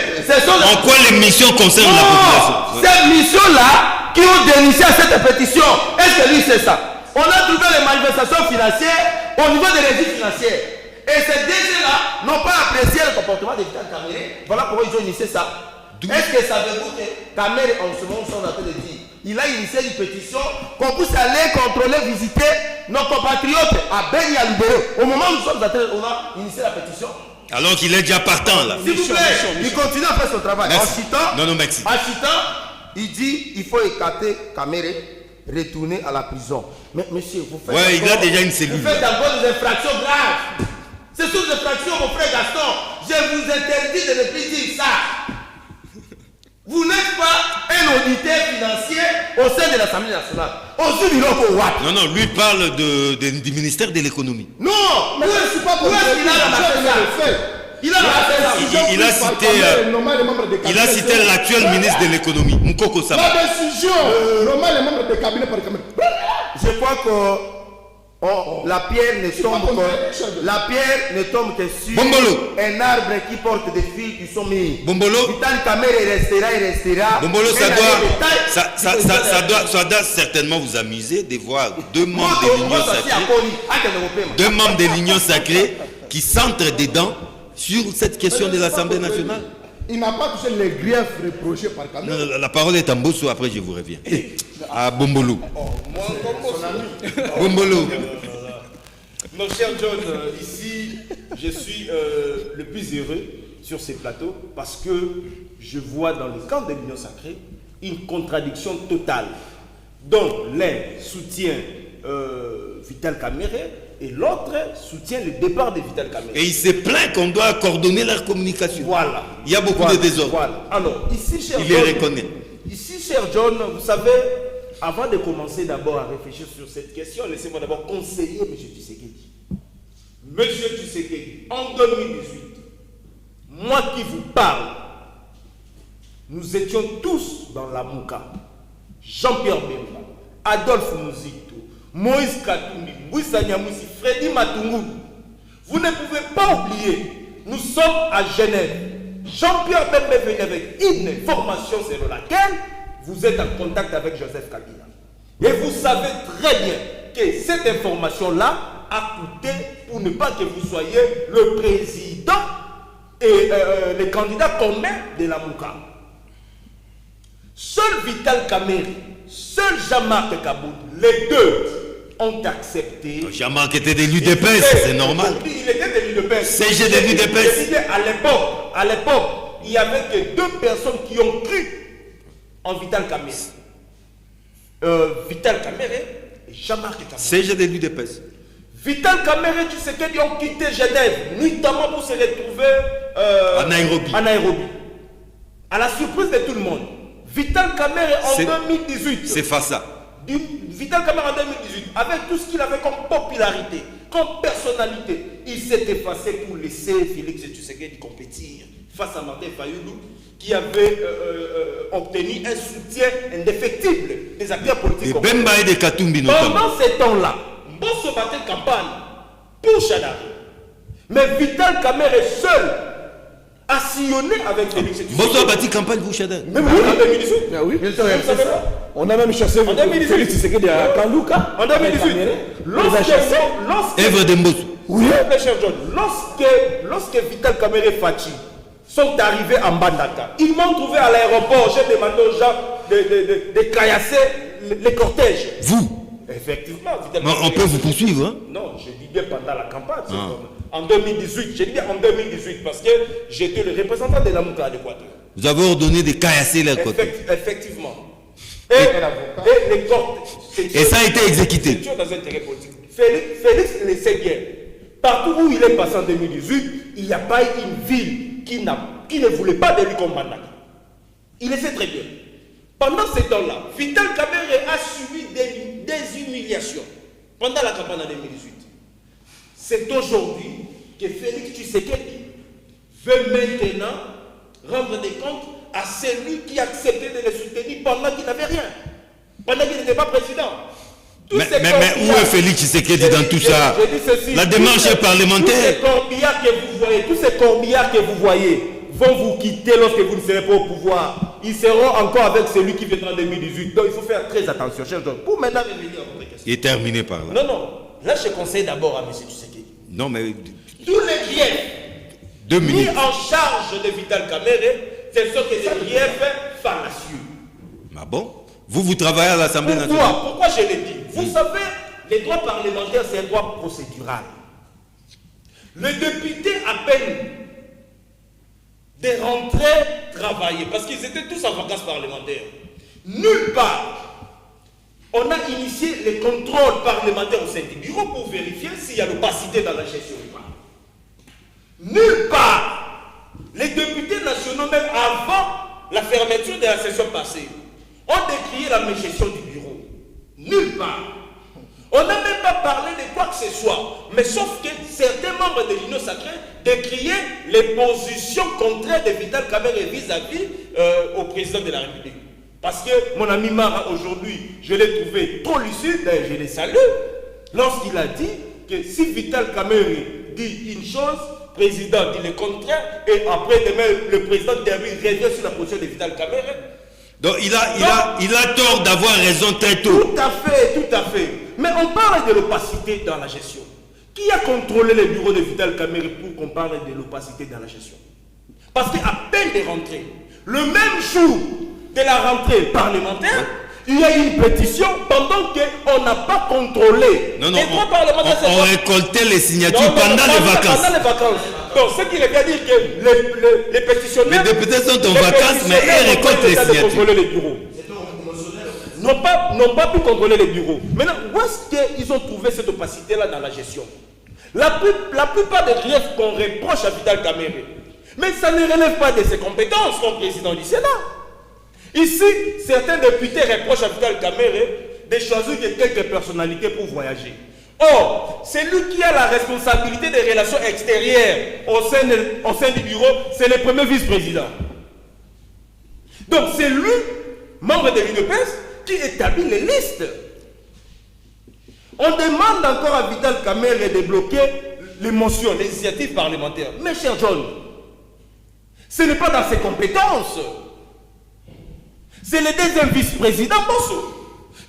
En quoi les missions concernent la population? Ces missions-là qui ont déniché à cette pétition, est-ce que lui c'est ça? On a trouvé les manifestations financières au niveau des régies financières. Et ces DG-là n'ont pas apprécié le comportement de Vital Kamerhe. Voilà pourquoi ils ont initié ça. Est-ce que savez-vous que Kamerhe, en ce moment, sont en train de dire, il a initié une pétition qu'on puisse aller contrôler, visiter nos compatriotes à Beni à Lubero. Au moment où nous sommes en train, on a initié la pétition. Alors qu'il est déjà partant là. S'il vous plaît, il continue à faire son travail. Merci. En citant, Non, merci. En citant, il dit il faut écarter Kamerhe, retourner à la prison. Mais monsieur, vous faites. Ouais, il a déjà une cellule. Vous faites encore des infractions graves. Ce sont des infractions, mon frère Gaston. Je vous interdis de ne plus dire ça. Vous n'êtes pas un auditeur financier au sein de l'Assemblée nationale. Non, lui parle du ministère de l'économie. Non, mais je ne suis pas pour Il a cité l'actuel ministre de l'économie, Mukoko Saba. La décision, Romain, les membres du cabinet par cabinet. Je crois que la pierre ne tombe que sur Bombolo. un arbre qui porte des fils qui sont mis. Bombolo. Vital Kamerhe restera. Bombolo, ça doit certainement vous amuser de voir deux membres de l'Union sacrée qui s'entrent dedans sur cette question de l'Assemblée nationale. Il n'a pas touché les griefs reprochés par Kamerhe. La parole est en Mbosso, après je vous reviens. À Bombolo. Bombolo. Mon cher John, ici, je suis le plus heureux sur ces plateaux parce que je vois dans le camp de l'Union sacrée une contradiction totale. Donc, l'un soutient Vital Kamerhe et l'autre soutient le départ de Vital Kamerhe. Et il se plaint qu'on doit coordonner leur communication. Voilà. Il y a beaucoup de désordre. Voilà. Alors, ici, cher il John, les reconnaît. Ici, cher John, vous savez, avant de commencer d'abord à réfléchir sur cette question, laissez-moi d'abord conseiller M. Tshisekedi. M. Tshisekedi, en 2018, moi qui vous parle, nous étions tous dans la Mouka. Jean-Pierre Bemba, Adolphe Mouzito, Moïse Katumbi, Moussa Nyamousi, Freddy Matungu. Vous ne pouvez pas oublier, nous sommes à Genève. Jean-Pierre Bemba est venu avec une information sur laquelle vous êtes en contact avec Joseph Kabila. Et vous savez très bien que cette information-là a coûté pour ne pas que vous soyez le président et le candidat commun de la Mouka. Seul Vital Kamerhe, seul Jean-Marc Kaboul, les deux ont accepté. Jean-Marc était de l'UDPS, c'est normal. Il était de l'UDPS. CG de l'UDPS. À l'époque, il n'y avait que deux personnes qui ont cru en Vital Kamerhe. Vital Kamerhe et Jean-Marc Kabila. CG de l'UDPS. Vital Kamerhe, tu sais qu'ils ont quitté Genève, notamment pour se retrouver à Nairobi. À la surprise de tout le monde. Vital Kamerhe en 2018. C'est Fassa. Vital Kamerhe en 2018, avec tout ce qu'il avait comme popularité, comme personnalité, il s'est effacé pour laisser Félix Tshisekedi compétir face à Martin Fayulu, qui avait obtenu un soutien indéfectible des acteurs politiques. Et Bemba et de Katumbi notamment. Pendant ces temps-là, on se battait campagne pour Chadari. Mais Vital Kamerhe seul a sillonné avec Félix Tshisekedi. Vous avez bâti campagne pour Chadari. Même en 2018. Mais oui, Vous savez ça? on a même chassé Félix Tshisekedi à Kanduka. En 2018. Èvre Dembos. Oui, mes chers John, lorsque Vital Kamerhe et Fachi sont arrivés en Bandaka, ils m'ont trouvé à l'aéroport, j'ai demandé aux gens de caillasser les cortèges. Vous? Effectivement, On peut vous poursuivre, hein? Non, je dis bien pendant la campagne. En 2018, je dis bien en 2018, parce que j'étais le représentant de la Mouka à l'Équateur. Vous avez ordonné de caillasser les cortèges. Effectivement. Et les cortèges. Et ça a été exécuté. C'est dans un intérêt politique. Félix le sait bien. Partout où il est passé en 2018, il n'y a pas eu une ville qui ne voulait pas de lui comme Bandaka. Il le sait très bien. Pendant ce temps-là, Vital Kamerhe a subi des humiliations pendant la campagne en 2018. C'est aujourd'hui que Félix Tshisekedi veut maintenant rendre des comptes à celui qui acceptait de le soutenir pendant qu'il n'avait rien, pendant qu'il n'était pas président. Mais où est Félix Tshisekedi dans tout ça? La démarche est parlementaire. Tous ces corbillards que vous voyez vont vous quitter lorsque vous ne serez pas au pouvoir. Ils seront encore avec celui qui viendra en 2018. Donc il faut faire très attention, cher John. Pour maintenant revenir à votre question. Et terminé par là. Non. Là, je conseille d'abord à M. Tshisekedi. Non, mais... Tous les griefs 2 minutes. mis en charge de Vital Kamerhe, ce sont que des griefs fallacieux. Ah bon? Vous travaillez à l'Assemblée nationale. Pourquoi je l'ai dit? Vous savez, les droits parlementaires, c'est un droit procédural. Le député, à peine de rentrer travailler, parce qu'ils étaient tous en vacances parlementaires, nulle part, on a initié les contrôles parlementaires au sein du bureau pour vérifier s'il y a l'opacité dans la gestion ou pas. Nulle part, les députés nationaux, même avant la fermeture de la session passée, ont décrié la mégestion du bureau. Nulle part. On n'a même pas parlé de quoi que ce soit. Mais sauf que certains membres de l'Union sacrée décriaient les positions contraires de Vital Kamerhe vis-à-vis au président de la République. Parce que mon ami Mara, aujourd'hui, je l'ai trouvé trop lucide, et je le salue, lorsqu'il a dit que si Vital Kamerhe dit une chose, le président dit le contraire, et après demain, le président Derby revient sur la position de Vital Kamerhe. Donc il a tort d'avoir raison très tôt. Tout à fait. Mais on parle de l'opacité dans la gestion. Qui a contrôlé les bureaux de Vital Kamerhe pour qu'on parle de l'opacité dans la gestion? Parce qu'à peine de rentrer, le même jour de la rentrée parlementaire, il y a une pétition pendant qu'on n'a pas contrôlé. Non, on récoltait les signatures pendant les vacances. Pendant les vacances. Donc, ce qui veut bien dire que les pétitionnaires... Les députés sont en vacances, mais ils récoltent les signatures. Contrôler les bureaux. N'ont pas pu contrôler les bureaux. Maintenant, où est-ce qu'ils ont trouvé cette opacité-là dans la gestion? La plupart des griefs qu'on reproche à Vital Kamerhe, mais ça ne relève pas de ses compétences comme président du Sénat. Ici, certains députés reprochent à Vital Kamerhe de choisir quelques personnalités pour voyager. Or, c'est lui qui a la responsabilité des relations extérieures au sein du bureau, c'est le premier vice-président. Donc, c'est lui, membre de l'UDPS, qui établit les listes. On demande encore à Vital Kamerhe de bloquer les motions, les initiatives parlementaires. Mais cher John, ce n'est pas dans ses compétences. C'est le deuxième vice-président Mbosso.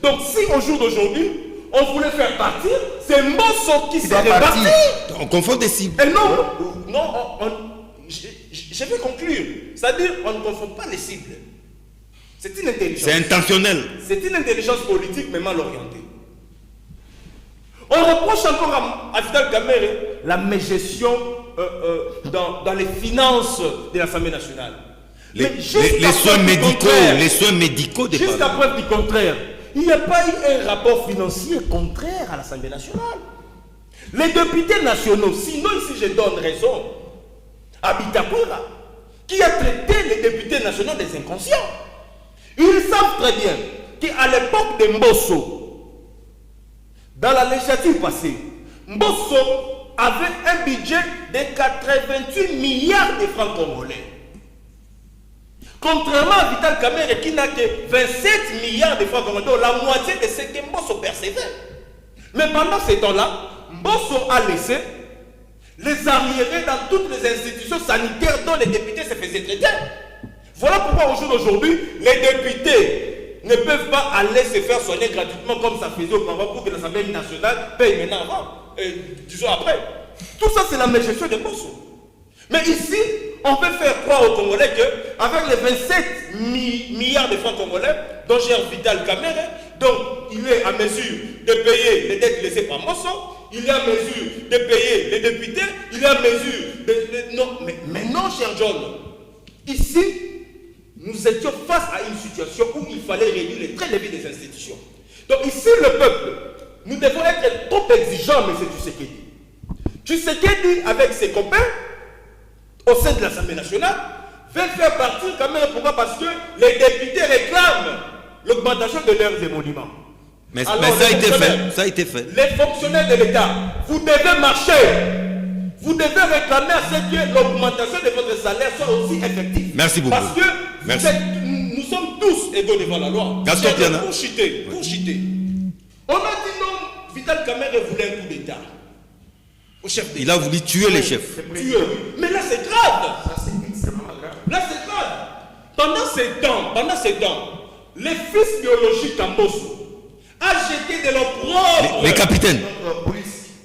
Donc si au jour d'aujourd'hui, on voulait faire partir, c'est Mbosso qui s'est réparti. On confond des cibles. Et non, je vais conclure. C'est-à-dire, on ne confond pas les cibles. C'est une intelligence. C'est intentionnel. C'est une intelligence politique, mais mal orientée. On reproche encore à Vital Kamerhe la mégestion dans les finances de l'Assemblée nationale. Les soins médicaux des jusqu'à preuve du contraire, il n'y a pas eu un rapport financier contraire à l'Assemblée nationale. Les députés nationaux, sinon ici je donne raison à Bitakura, qui a traité les députés nationaux des inconscients. Ils savent très bien qu'à l'époque de Mbosso, dans la législature passée, Mbosso avait un budget de 88 milliards de francs congolais. Contrairement à Vital Kamerhe qui n'a que 27 milliards de francs congolais, donc la moitié de ce que Mbosso percevait. Mais pendant ce temps-là, Mbosso a laissé les arriérés dans toutes les institutions sanitaires dont les députés se faisaient traiter. Voilà pourquoi au jour d'aujourd'hui, les députés ne peuvent pas aller se faire soigner gratuitement comme ça faisait auparavant pour que l'Assemblée nationale paye maintenant avant, disons après. Tout ça, c'est la mégestion de Mbosso. Mais ici, on peut faire croire aux Congolais qu'avec les 27 milliards de francs congolais dont gère Vital Kamerhe, donc il est à mesure de payer les dettes laissées par Mbosso, il est à mesure de payer les députés, il est à mesure de... Non, mais non, cher John. Ici, nous étions face à une situation où il fallait réduire les traits de vie des institutions. Donc ici, le peuple, nous devons être trop exigeants, M. Tshisekedi. Tshisekedi, avec ses copains, au sein de l'Assemblée nationale, veut faire partir quand même. Pourquoi? Parce que les députés réclament l'augmentation de leurs émoluments. Mais Alors, ça a été fait. Les fonctionnaires de l'État, vous devez marcher. Vous devez réclamer à ce que l'augmentation de votre salaire soit aussi effective. Merci beaucoup. Parce que nous sommes tous égaux devant la loi. Gaston Piana. Pour chuter. On a dit non, Vital Kamerhe voulait un coup d'État. Au chef d'État. Il a voulu tuer les chefs. Mais là c'est grave. Ça c'est extrêmement grave. Là c'est grave. Pendant ces temps, les fils biologiques d'Ambosso a jeté de l'opprobre Les capitaines.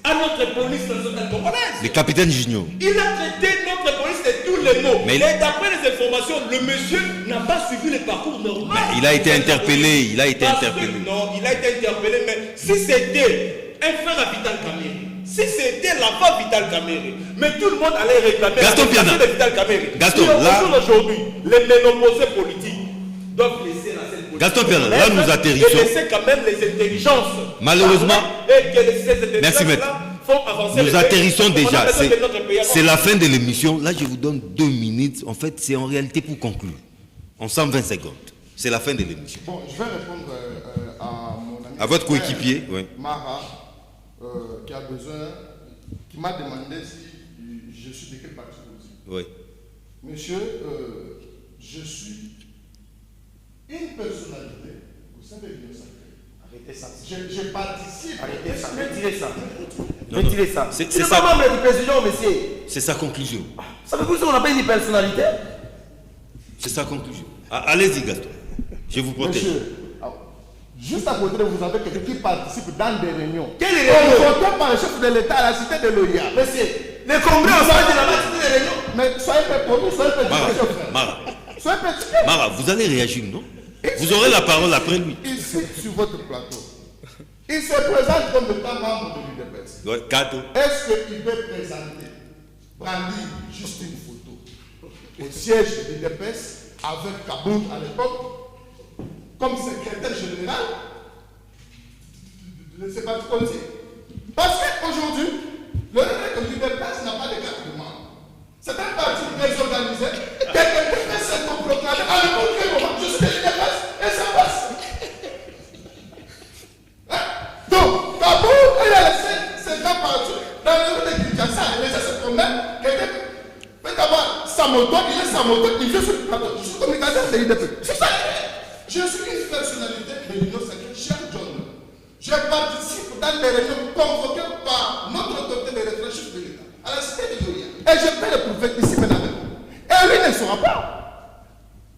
à notre police nationale congolaise. Les capitaines juniors. Il a traité notre police de tous les mots. Mais et d'après les informations, le monsieur n'a pas suivi le parcours normal. Mais il a été interpellé. Non, il a été interpellé, mais si c'était un frère à Vital Kamerhe, si c'était l'enfant Vital Kamerhe, mais tout le monde allait réclamer Gaston Piana. de Vital Kamerhe. Gaston, là... Aujourd'hui, les ménopausés politiques doivent laisser la scène politique. Gaston Piana, là nous atterrissons. Et laisser quand même les intelligences. Malheureusement, et que ces intelligences merci maître. Font avancer Nous atterrissons déjà. C'est C'est la fin de l'émission. Là, je vous donne 2 minutes. En fait, c'est en réalité pour conclure. On 120 secondes. C'est la fin de l'émission. Bon, je vais répondre à mon ami. À votre coéquipier, oui. Mara, qui m'a demandé si je suis de quel parti politique. Oui. Monsieur, je suis une personnalité au sein de l'Union sacrée. Arrêtez ça. Je participe. Arrêtez ça. Retirez ça. Non, Retirez ça. c'est C'est ça. pas membre du président, monsieur. C'est sa conclusion. Ça veut dire qu'on n'a pas une personnalité? C'est sa conclusion. Allez-y, Gaston. Je vous protège. Monsieur, juste à côté de vous avez quelqu'un qui participe dans des réunions. Quelle réunion? Convoqué par le chef de l'État à la cité de l'OIA. Monsieur, les congrès en salle de la cité des réunions. Mais soyez peu pour nous, soyez peu discret. Soyez peu discret. Mara, vous allez réagir, non? Vous aurez la parole après lui. Ici, sur votre plateau, il se présente comme étant membre de l'UDPS. Ouais, Kato. Est-ce qu'il peut présenter, brandir juste une photo au siège de l'UDPS avec Kaboul à l'époque, comme secrétaire général de ces partis politiques? Parce qu'aujourd'hui, le l'UDPS n'a pas de carte de membre. C'est un parti désorganisé. Quelqu'un qui fait cette proclamation à n'importe quel moment. Je suis de l'UDPS et ça passe. Donc, Kaboul, il a laissé ses grands partis dans le rue de Kinshasa. Il laissé se promener. Quelqu'un peut avoir sa moto, il a sa moto, il vient sur le plateau. Je suis communicateur de l'UDPS. C'est ça. Je suis une personnalité de l'Union sacrée, cher John. Je participe dans des réunions convoquées par notre autorité de réflexion de l'État, à la cité de l'OIA. Et je peux le prouver ici maintenant. Et lui ne saura pas.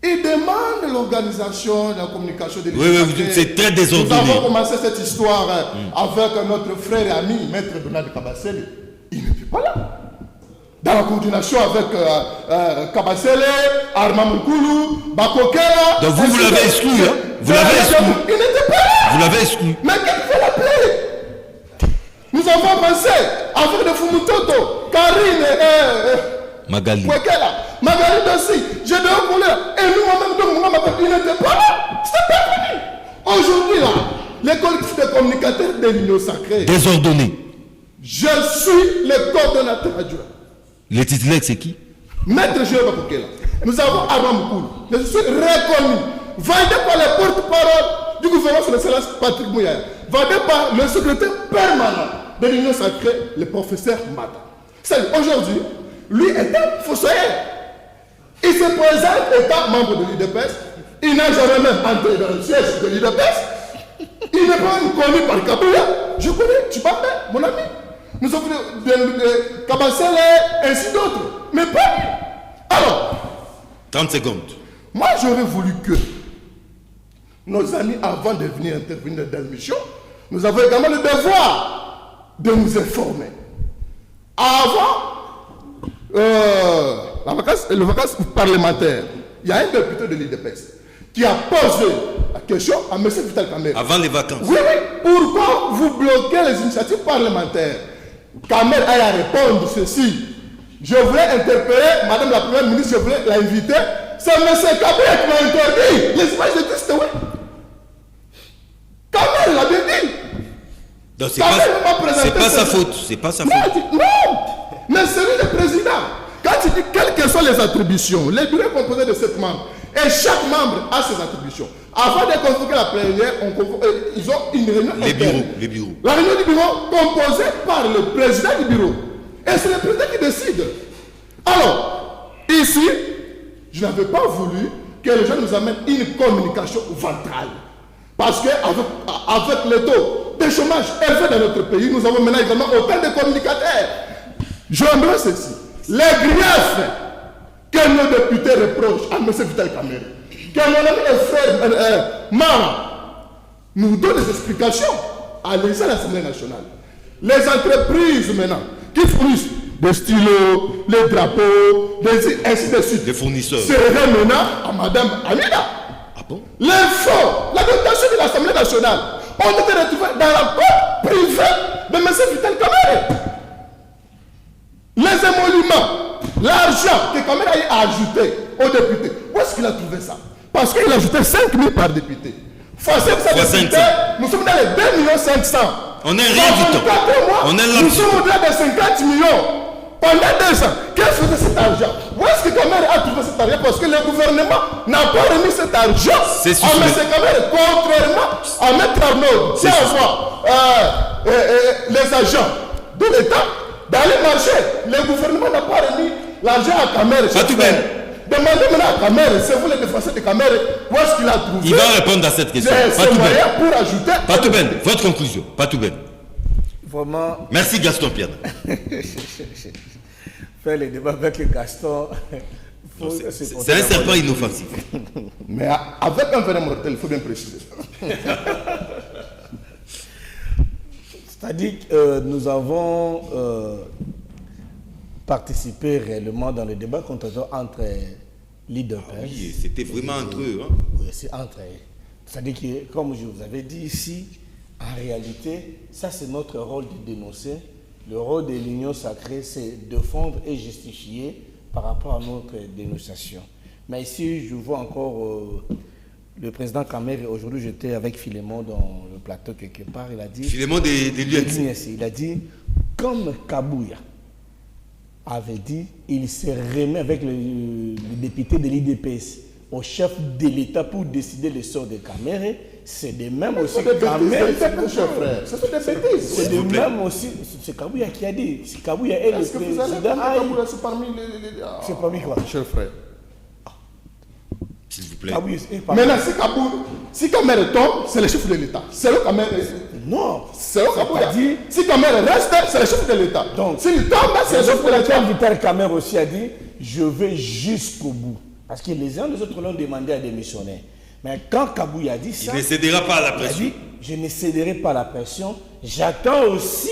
Il demande l'organisation de la communication de l'État. Oui, c'est très désordonné. Nous avons commencé cette histoire avec notre frère et ami, Maître Bernard Kabasele. Il n'était pas là. Dans la coordination avec Kabasele, Armand Moukoulou, Bakokela. Donc vous l'avez exclu, hein? Vous l'avez exclu. Il n'était pas là. Vous l'avez exclu. Mais qu'il faut l'appeler. Nous avons pensé avec le Fumutoto, Karine et Magali. Kwekela. Magali aussi. Je devais voler. Et nous-mêmes, donc, il n'était pas là. C'était pas venu. Aujourd'hui, là, les collectifs de communicateurs de l'Union Sacrée, Désordonné. je suis le coordonnateur adjoint. Le titulaire, c'est qui? Maître Jéhovah Bokela. Nous avons Armand Moukoul. Je suis reconnu. Validé par les porte-parole du gouvernement sur l'excellence Patrick Mouyaya. Validé par le secrétaire permanent de l'Union Sacrée, le professeur Mata. C'est-à-dire, aujourd'hui, lui est un fossoyeur. Il se présente étant membre de l'UDPS. Il n'a jamais même entré dans le siège de l'UDPS. Il n'est pas même connu par Kabouya. Je connais, tu parles, mon ami. Nous avons de Kabassele, ainsi d'autres. Mais pas lui. Alors, 30 secondes. moi j'aurais voulu que nos amis, avant de venir intervenir dans l'émission, nous avons également le devoir de nous informer. Avant le vacances parlementaire, il y a un député de l'IDPS qui a posé la question à M. Vital Kamerhe. Avant les vacances. Oui, oui. Pourquoi vous bloquez les initiatives parlementaires? Kamerhe a à répondre ceci. Je voulais interpeller Madame la Première ministre, je voulais l'inviter. C'est M. Kamerhe qui m'a interdit. Les images de Christ, oui. Kamerhe l'a bien dit. Donc c'est pas sa faute. C'est pas sa faute. Non, mais c'est lui le président. Quand il dit quelles que soient les attributions, les bureaux composés de 7 membres, et chaque membre a ses attributions. Avant de convoquer la plénière, ils ont une réunion interne. Les bureaux. La réunion du bureau composée par le président du bureau. Et c'est le président qui décide. Alors, ici, je n'avais pas voulu que les gens nous amènent une communication ventrale. Parce qu'avec le taux de chômage élevé dans notre pays, nous avons maintenant également autant de communicateurs. J'aimerais ceci. Les griefs que nos députés reprochent à M. Vital Kamerhe, que mon ami et frère Mara nous donne des explications à l'Assemblée nationale. Les entreprises maintenant qui fournissent des stylos, les drapeaux, ainsi de suite. Les fournisseurs. Seraient maintenant à Mme Amida. Ah bon? Les fonds, la dotation de l'Assemblée nationale ont été retrouvés dans la compte privée de M. Vital Kamerhe. Les émoluments, l'argent que Kamerhe a ajouté aux députés, où est-ce qu'il a trouvé ça? Parce qu'il a ajouté 5 000 par député. Fois 500 députés, nous sommes dans les 2 500 000. On est rien du tout. On est là. Nous sommes au-delà de 50 millions. Pendant 2 ans, qu'est-ce que faisait cet argent? Où est-ce que Kamerhe a trouvé cet argent? Parce que le gouvernement n'a pas remis cet argent à M. Kamerhe, contrairement à M. Arnaud, qui envoie les agents de l'État dans les marchés. Le gouvernement n'a pas remis l'argent à Kamerhe. Demandez maintenant à Kamerhe, c'est vous les défenseurs de Kamerhe, où est-ce qu'il a trouvé? Il va répondre à cette question. Pour ajouter. Patouben, votre conclusion. Patouben. Vraiment. Merci Gaston Pierre. Faire les débats avec Gaston. C'est un serpent inoffensif. Mais avec un venin mortel, il faut bien préciser. C'est-à-dire que nous avons participé réellement dans le débat contradictoire entre l'IDPS. Oui, c'était vraiment entre eux. Hein? Oui, c'est entre eux. C'est-à-dire que, comme je vous avais dit ici, en réalité, ça c'est notre rôle de dénoncer. Le rôle de l'Union Sacrée, c'est défendre et justifier par rapport à notre dénonciation. Mais ici, je vois encore le président Kamerhe. Aujourd'hui, j'étais avec Philémon dans le plateau quelque part. Il a dit... Philémon de l'UNC. Il a dit, comme Kabouya avait dit, il se remet avec le député de l'IDPS au chef de l'État pour décider le sort de Kamerhe. C'est de même aussi Kamerhe. C'est de même aussi. C'est Kabouya qui a dit. Si Kabouya est le président. C'est parmi les. C'est parmi quoi? Cher frère. S'il vous plaît. Maintenant, si Kamerhe tombe, c'est le chef de l'État. C'est le Kamerhe. Non. C'est le Kabouya. Si Kamerhe reste, c'est le chef de l'État. Donc, s'il tombe, c'est le chef de l'État. Vital Kamerhe aussi a dit, je vais jusqu'au bout. Parce que les uns et les autres l'ont demandé à démissionner. Mais quand Kabouya a dit ça, il ne cédera pas à la pression. Il a dit, je ne céderai pas à la pression. J'attends aussi,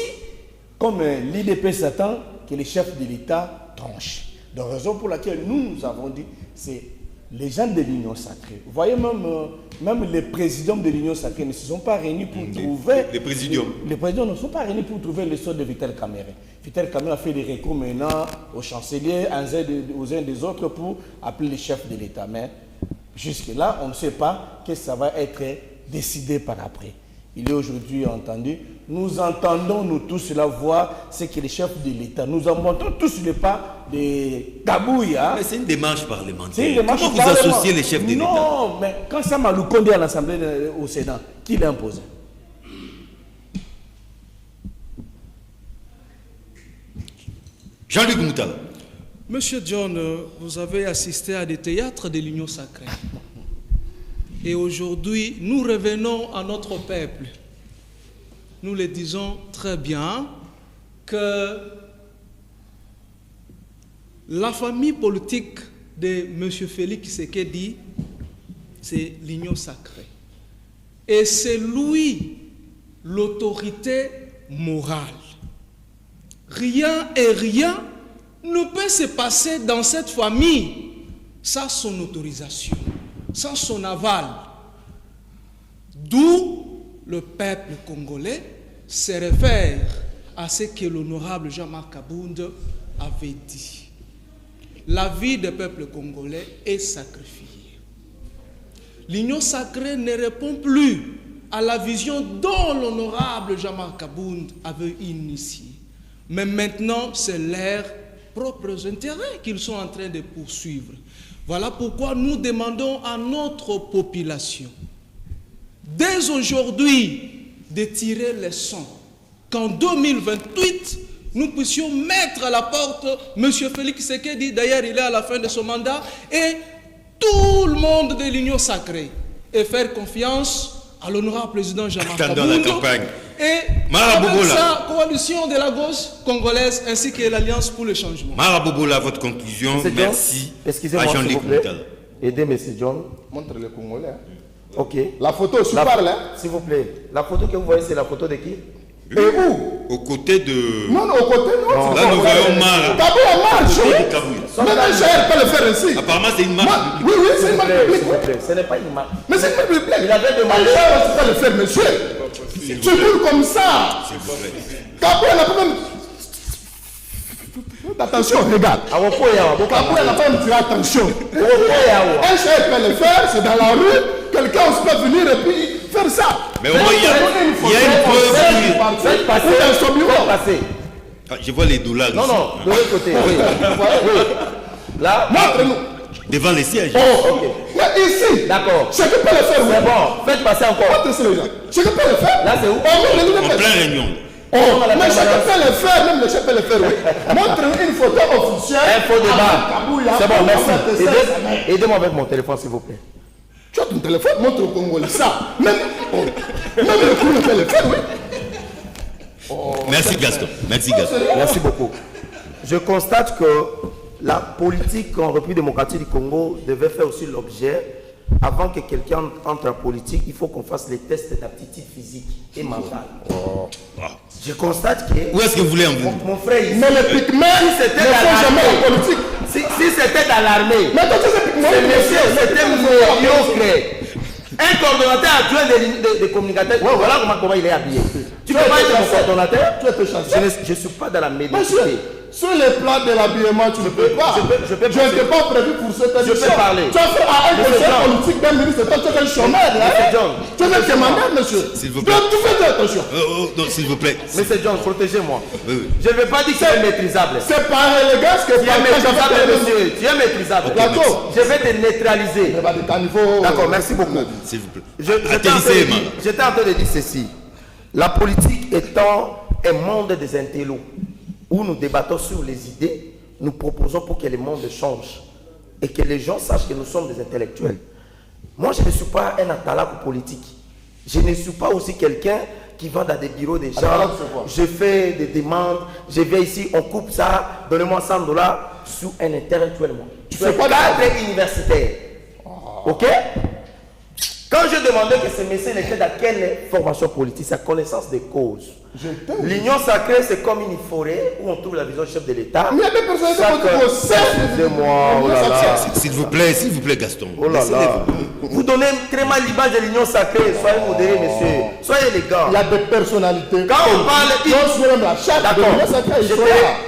comme l'IDP s'attend, que les chefs de l'État tranchent. Donc, raison pour laquelle nous avons dit, c'est les gens de l'Union Sacrée. Vous voyez, même les présidents de l'Union Sacrée ne se sont pas réunis pour trouver... Les présidents. Les présidents ne sont pas réunis pour trouver le sort de Vital Kamerhe. Vital Kamerhe a fait des recours maintenant aux chanceliers, aux uns des autres pour appeler les chefs de l'État. Mais jusque-là, on ne sait pas que ça va être décider par après. Il est aujourd'hui entendu. Nous entendons, nous tous, la voix, c'est que les chefs de l'État, nous en montons tous le pas de Kabouya. Mais c'est une démarche parlementaire. C'est une démarche Comment vous parlementaire. associez les chefs de l'État? Non, mais quand ça m'a Lukonde à l'Assemblée au Sénat, qui l'a imposé? Jean-Luc Moutala. Monsieur John, vous avez assisté à des théâtres de l'Union sacrée. Et aujourd'hui, nous revenons à notre peuple. Nous le disons très bien que la famille politique de M. Félix Tshisekedi, c'est l'Union sacrée. Et c'est lui l'autorité morale. Rien et rien ne peut se passer dans cette famille sans son autorisation, sans son aval. D'où le peuple congolais se réfère à ce que l'honorable Jean-Marc Abound avait dit. La vie du peuple congolais est sacrifiée. L'Union sacrée ne répond plus à la vision dont l'honorable Jean-Marc Abound avait initié. Mais maintenant, c'est leurs propres intérêts qu'ils sont en train de poursuivre. Voilà pourquoi nous demandons à notre population, dès aujourd'hui, de tirer les leçons. Qu'en 2028, nous puissions mettre à la porte M. Félix Tshisekedi, d'ailleurs il est à la fin de son mandat, et tout le monde de l'Union sacrée, et faire confiance à l'honorable président Jean-Marc Abound et sa coalition de la gauche congolaise ainsi que l'Alliance pour le changement. Marabobola, votre conclusion. Merci. Excusez-moi, à Jean-Luc Moutala. Aidez M. John. Montre le Congolais. Ok. La photo, je parle. S'il vous plaît. La photo que vous voyez, c'est la photo de qui? Et où? Au côté de... Non, au côté, non. Là, nous voyons Mara. Kabouya marche, oui. Même un GR peut le faire ici. Apparemment, c'est une marque. Oui, c'est une marque publique. S'il vous plaît, ce n'est pas une marque. Mais c'est une marque publique. Il avait demandé... Un GR peut le faire, monsieur. Tu roules comme ça. Kabouya n'a pas même... Attention, regarde. Kabouya n'a pas même tiré attention. Un GR peut le faire, c'est dans la rue. Quelqu'un peut venir et puis faire ça. Mais au moins, il y a une preuve. Faites passer. Je vois les dollars ici. Non, de l'autre côté. Oui. Là, montre-nous. Devant les sièges. Oh, ok. Mais ici. D'accord. Chacun peut le faire. C'est bon. Faites passer encore. Chacun peut le faire. Là, c'est où? En plein réunion. Mais chacun peut le faire, même le chef peut le faire, oui. Montre une photo officielle. Un faux débat. C'est bon, merci. Aidez-moi avec mon téléphone, s'il vous plaît. Tu as ton téléphone, montre au Congolais ça. Même le Congolais peut le faire, oui. Merci Gaston. Merci beaucoup. Je constate que la politique en République démocratique du Congo devait faire aussi l'objet, avant que quelqu'un entre en politique, il faut qu'on fasse les tests d'aptitude physique et mentale. Je constate que... Où est-ce que vous voulez en venir? Mon frère ici... Mais les pygmées si c'était dans l'armée... Si c'était dans l'armée... Mais toi, ce monsieur, c'était médiocre. Un coordonnateur adjoint des communicateurs, voilà comment il est habillé. Tu peux pas être mon coordonnateur? Je ne suis pas dans la médiocrité. Sur les plans de l'habillement, tu ne peux pas. Je n'étais pas prévu pour cette émission. Je peux parler. Tu as fait à un conseil politique d'un ministre, toi tu es un chômeur. Tu es un commandant, monsieur. S'il vous plaît. Tu fais attention. Non, s'il vous plaît. Monsieur John, protégez-moi. Oui. Je ne veux pas dire que c'est maîtrisable. C'est par élégance que tu es maîtrisable, monsieur. Tu es maîtrisable. Je vais te neutraliser. D'accord, merci beaucoup. S'il vous plaît. J'étais en train de dire ceci. La politique étant un monde des intellos, où nous débattons sur les idées, nous proposons pour que le monde change et que les gens sachent que nous sommes des intellectuels. Moi, je ne suis pas un atalaku politique. Je ne suis pas aussi quelqu'un qui va dans des bureaux des gens. Je fais des demandes, je vais ici, on coupe ça, donnez-moi $100 sous un intellectuel. Je suis pas cadre universitaire. Ok? Quand je demandais que ce monsieur était dans quelle formation politique, sa connaissance des causes. L'Union sacrée, c'est comme une forêt où on trouve la vision du chef de l'État. Mais il y a des personnes qui vont S'il vous plaît, Gaston. Oh là là. Vous donnez très mal l'image de l'Union sacrée. Soyez modéré, monsieur. Soyez élégant. Il y a des personnalités. Quand on parle... D'accord.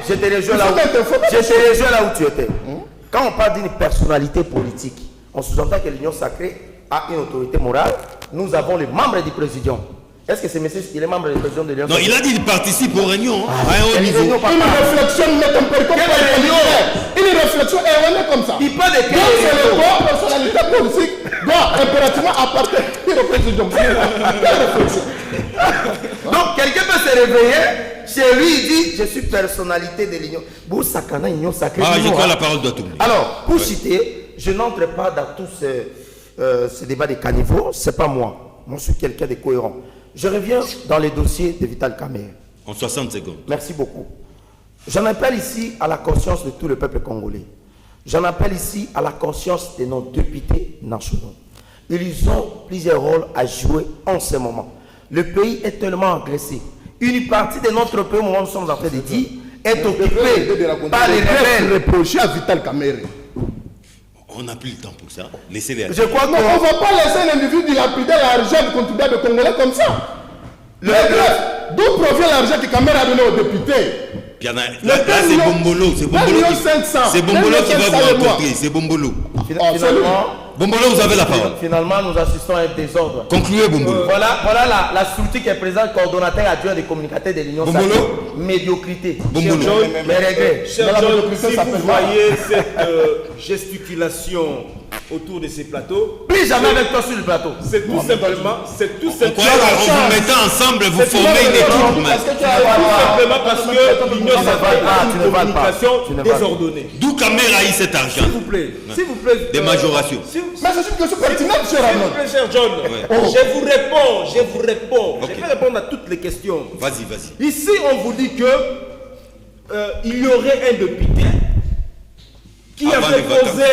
Je te rejoins là où tu étais. Quand on parle d'une personnalité politique, on sous-entend que l'Union sacrée a une autorité morale nous avons les membres du président. Est-ce que c'est monsieur, il est membre du président de l'Union? Non, il a dit qu'il participe aux réunions à un haut niveau. Une réflexion met un peu comme une réflexion erronée comme ça. Il parle de Donc c'est le corps personnalité politique doit impérativement appartenir au président. Quelle réflexion? Donc quelqu'un peut se réveiller, chez lui il dit je suis personnalité de l'Union. Boussakana, Union sacrée. Ah, je crois la parole doit tourner. Alors, pour citer, je n'entre pas dans tous ces débats de caniveaux, c'est pas moi. Moi je suis quelqu'un de cohérent. Je reviens dans les dossiers de Vital Kamerhe. En 60 secondes. Merci beaucoup. J'en appelle ici à la conscience de tout le peuple congolais. J'en appelle ici à la conscience de nos députés nationaux. Ils ont plusieurs rôles à jouer en ce moment. Le pays est tellement agressé. Une partie de notre pays, au moment où nous sommes en train de dire, est occupée par les rebelles. Reprocher à Vital Kamerhe. On n'a plus le temps pour ça. Laissez-les. Je crois qu'on on ne va pas laisser un individu dilapider l'argent du contribuable congolais comme ça. D'où provient l'argent que Kamerhe a donné aux députés? Là, c'est Bombolo. C'est Bombolo qui va vous rencontrer. C'est Bombolo. Bombolo, vous avez la parole. Finalement, nous assistons à un désordre. Concluez, Bombolo. Voilà la structure qui est présente, coordonnateur adjoint des communicateurs de l'Union sacrée. Médiocrité. Bombolo. Mes regrets. Cher John, si vous voyez cette gesticulation autour de ces plateaux, Plus jamais avec toi sur le plateau. c'est tout simplement, En vous mettant ensemble, vous formez une équipe. simplement parce que l'Union sacrée a une communication désordonnée. D'où Kamerhe a eu cet argent? S'il vous plaît. Des majorations. Mais c'est une question pertinente, cher S'il vous Arnaud. plaît, cher John, je vous réponds. Ok. Je vais répondre à toutes les questions. Vas-y. Ici, on vous dit que il y aurait un député qui Avant avait les vacances. posé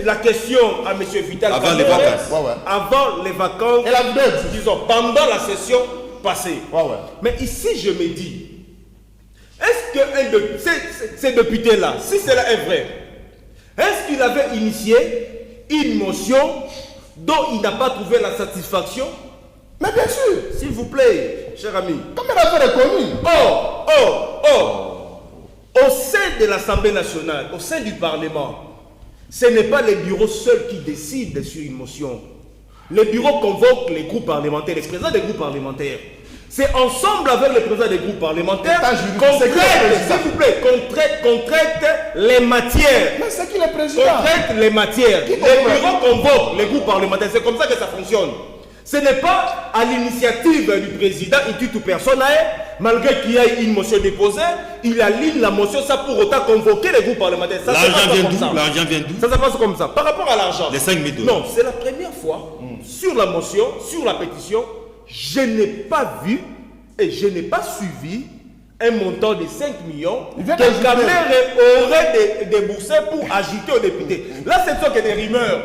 la question à M. Vital Avant les Kamerhe vacances. avant les vacances, Et la vidéo. disons, pendant la session passée. Ouais. Mais ici, je me dis, est-ce qu'un de ces députés-là, si cela est vrai, est-ce qu'il avait initié une motion dont il n'a pas trouvé la satisfaction? Mais bien sûr, S'il vous plaît, cher ami. Kamerhe a fait reconnu. Au sein de l'Assemblée nationale, au sein du Parlement, ce n'est pas les bureaux seuls qui décident sur une motion. Les bureaux convoquent les groupes parlementaires, les présidents des groupes parlementaires. C'est ensemble avec les présidents des groupes parlementaires qu'on traite, s'il vous plaît, qu'on traite les matières. Mais c'est qui le président? On traite les matières. Les bureaux convoquent les groupes parlementaires. C'est comme ça que ça fonctionne. Ce n'est pas à l'initiative du président, tout personnae, malgré qu'il y ait une motion déposée, il aligne la motion, ça pour autant convoquer les groupes parlementaires. L'argent vient d'où? L'argent vient d'où? Ça se passe comme ça. Par rapport à l'argent. Les 5 000 $. Non, c'est la première fois, sur la motion, sur la pétition, je n'ai pas vu et je n'ai pas suivi un montant de 5 millions que Kamerhe aurait déboursé pour agiter aux députés. Là, ce ne sont que des rumeurs.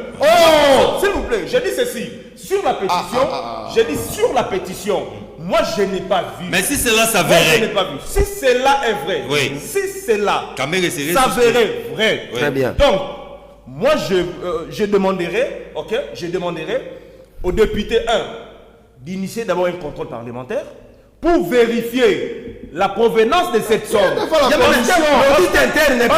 S'il vous plaît, je dis ceci. Sur la pétition, je dis sur la pétition, moi je n'ai pas vu. Mais si cela Moi, je s'avérait, n'ai pas vu. Si cela est vrai, Oui. si cela Kamerhe serait s'avérait vrai, Oui. Très bien. donc moi je demanderai, aux députés 1 d'initier d'abord un contrôle parlementaire pour vérifier la provenance de cette somme. Il y a pas la commission. L'audit interne n'est pas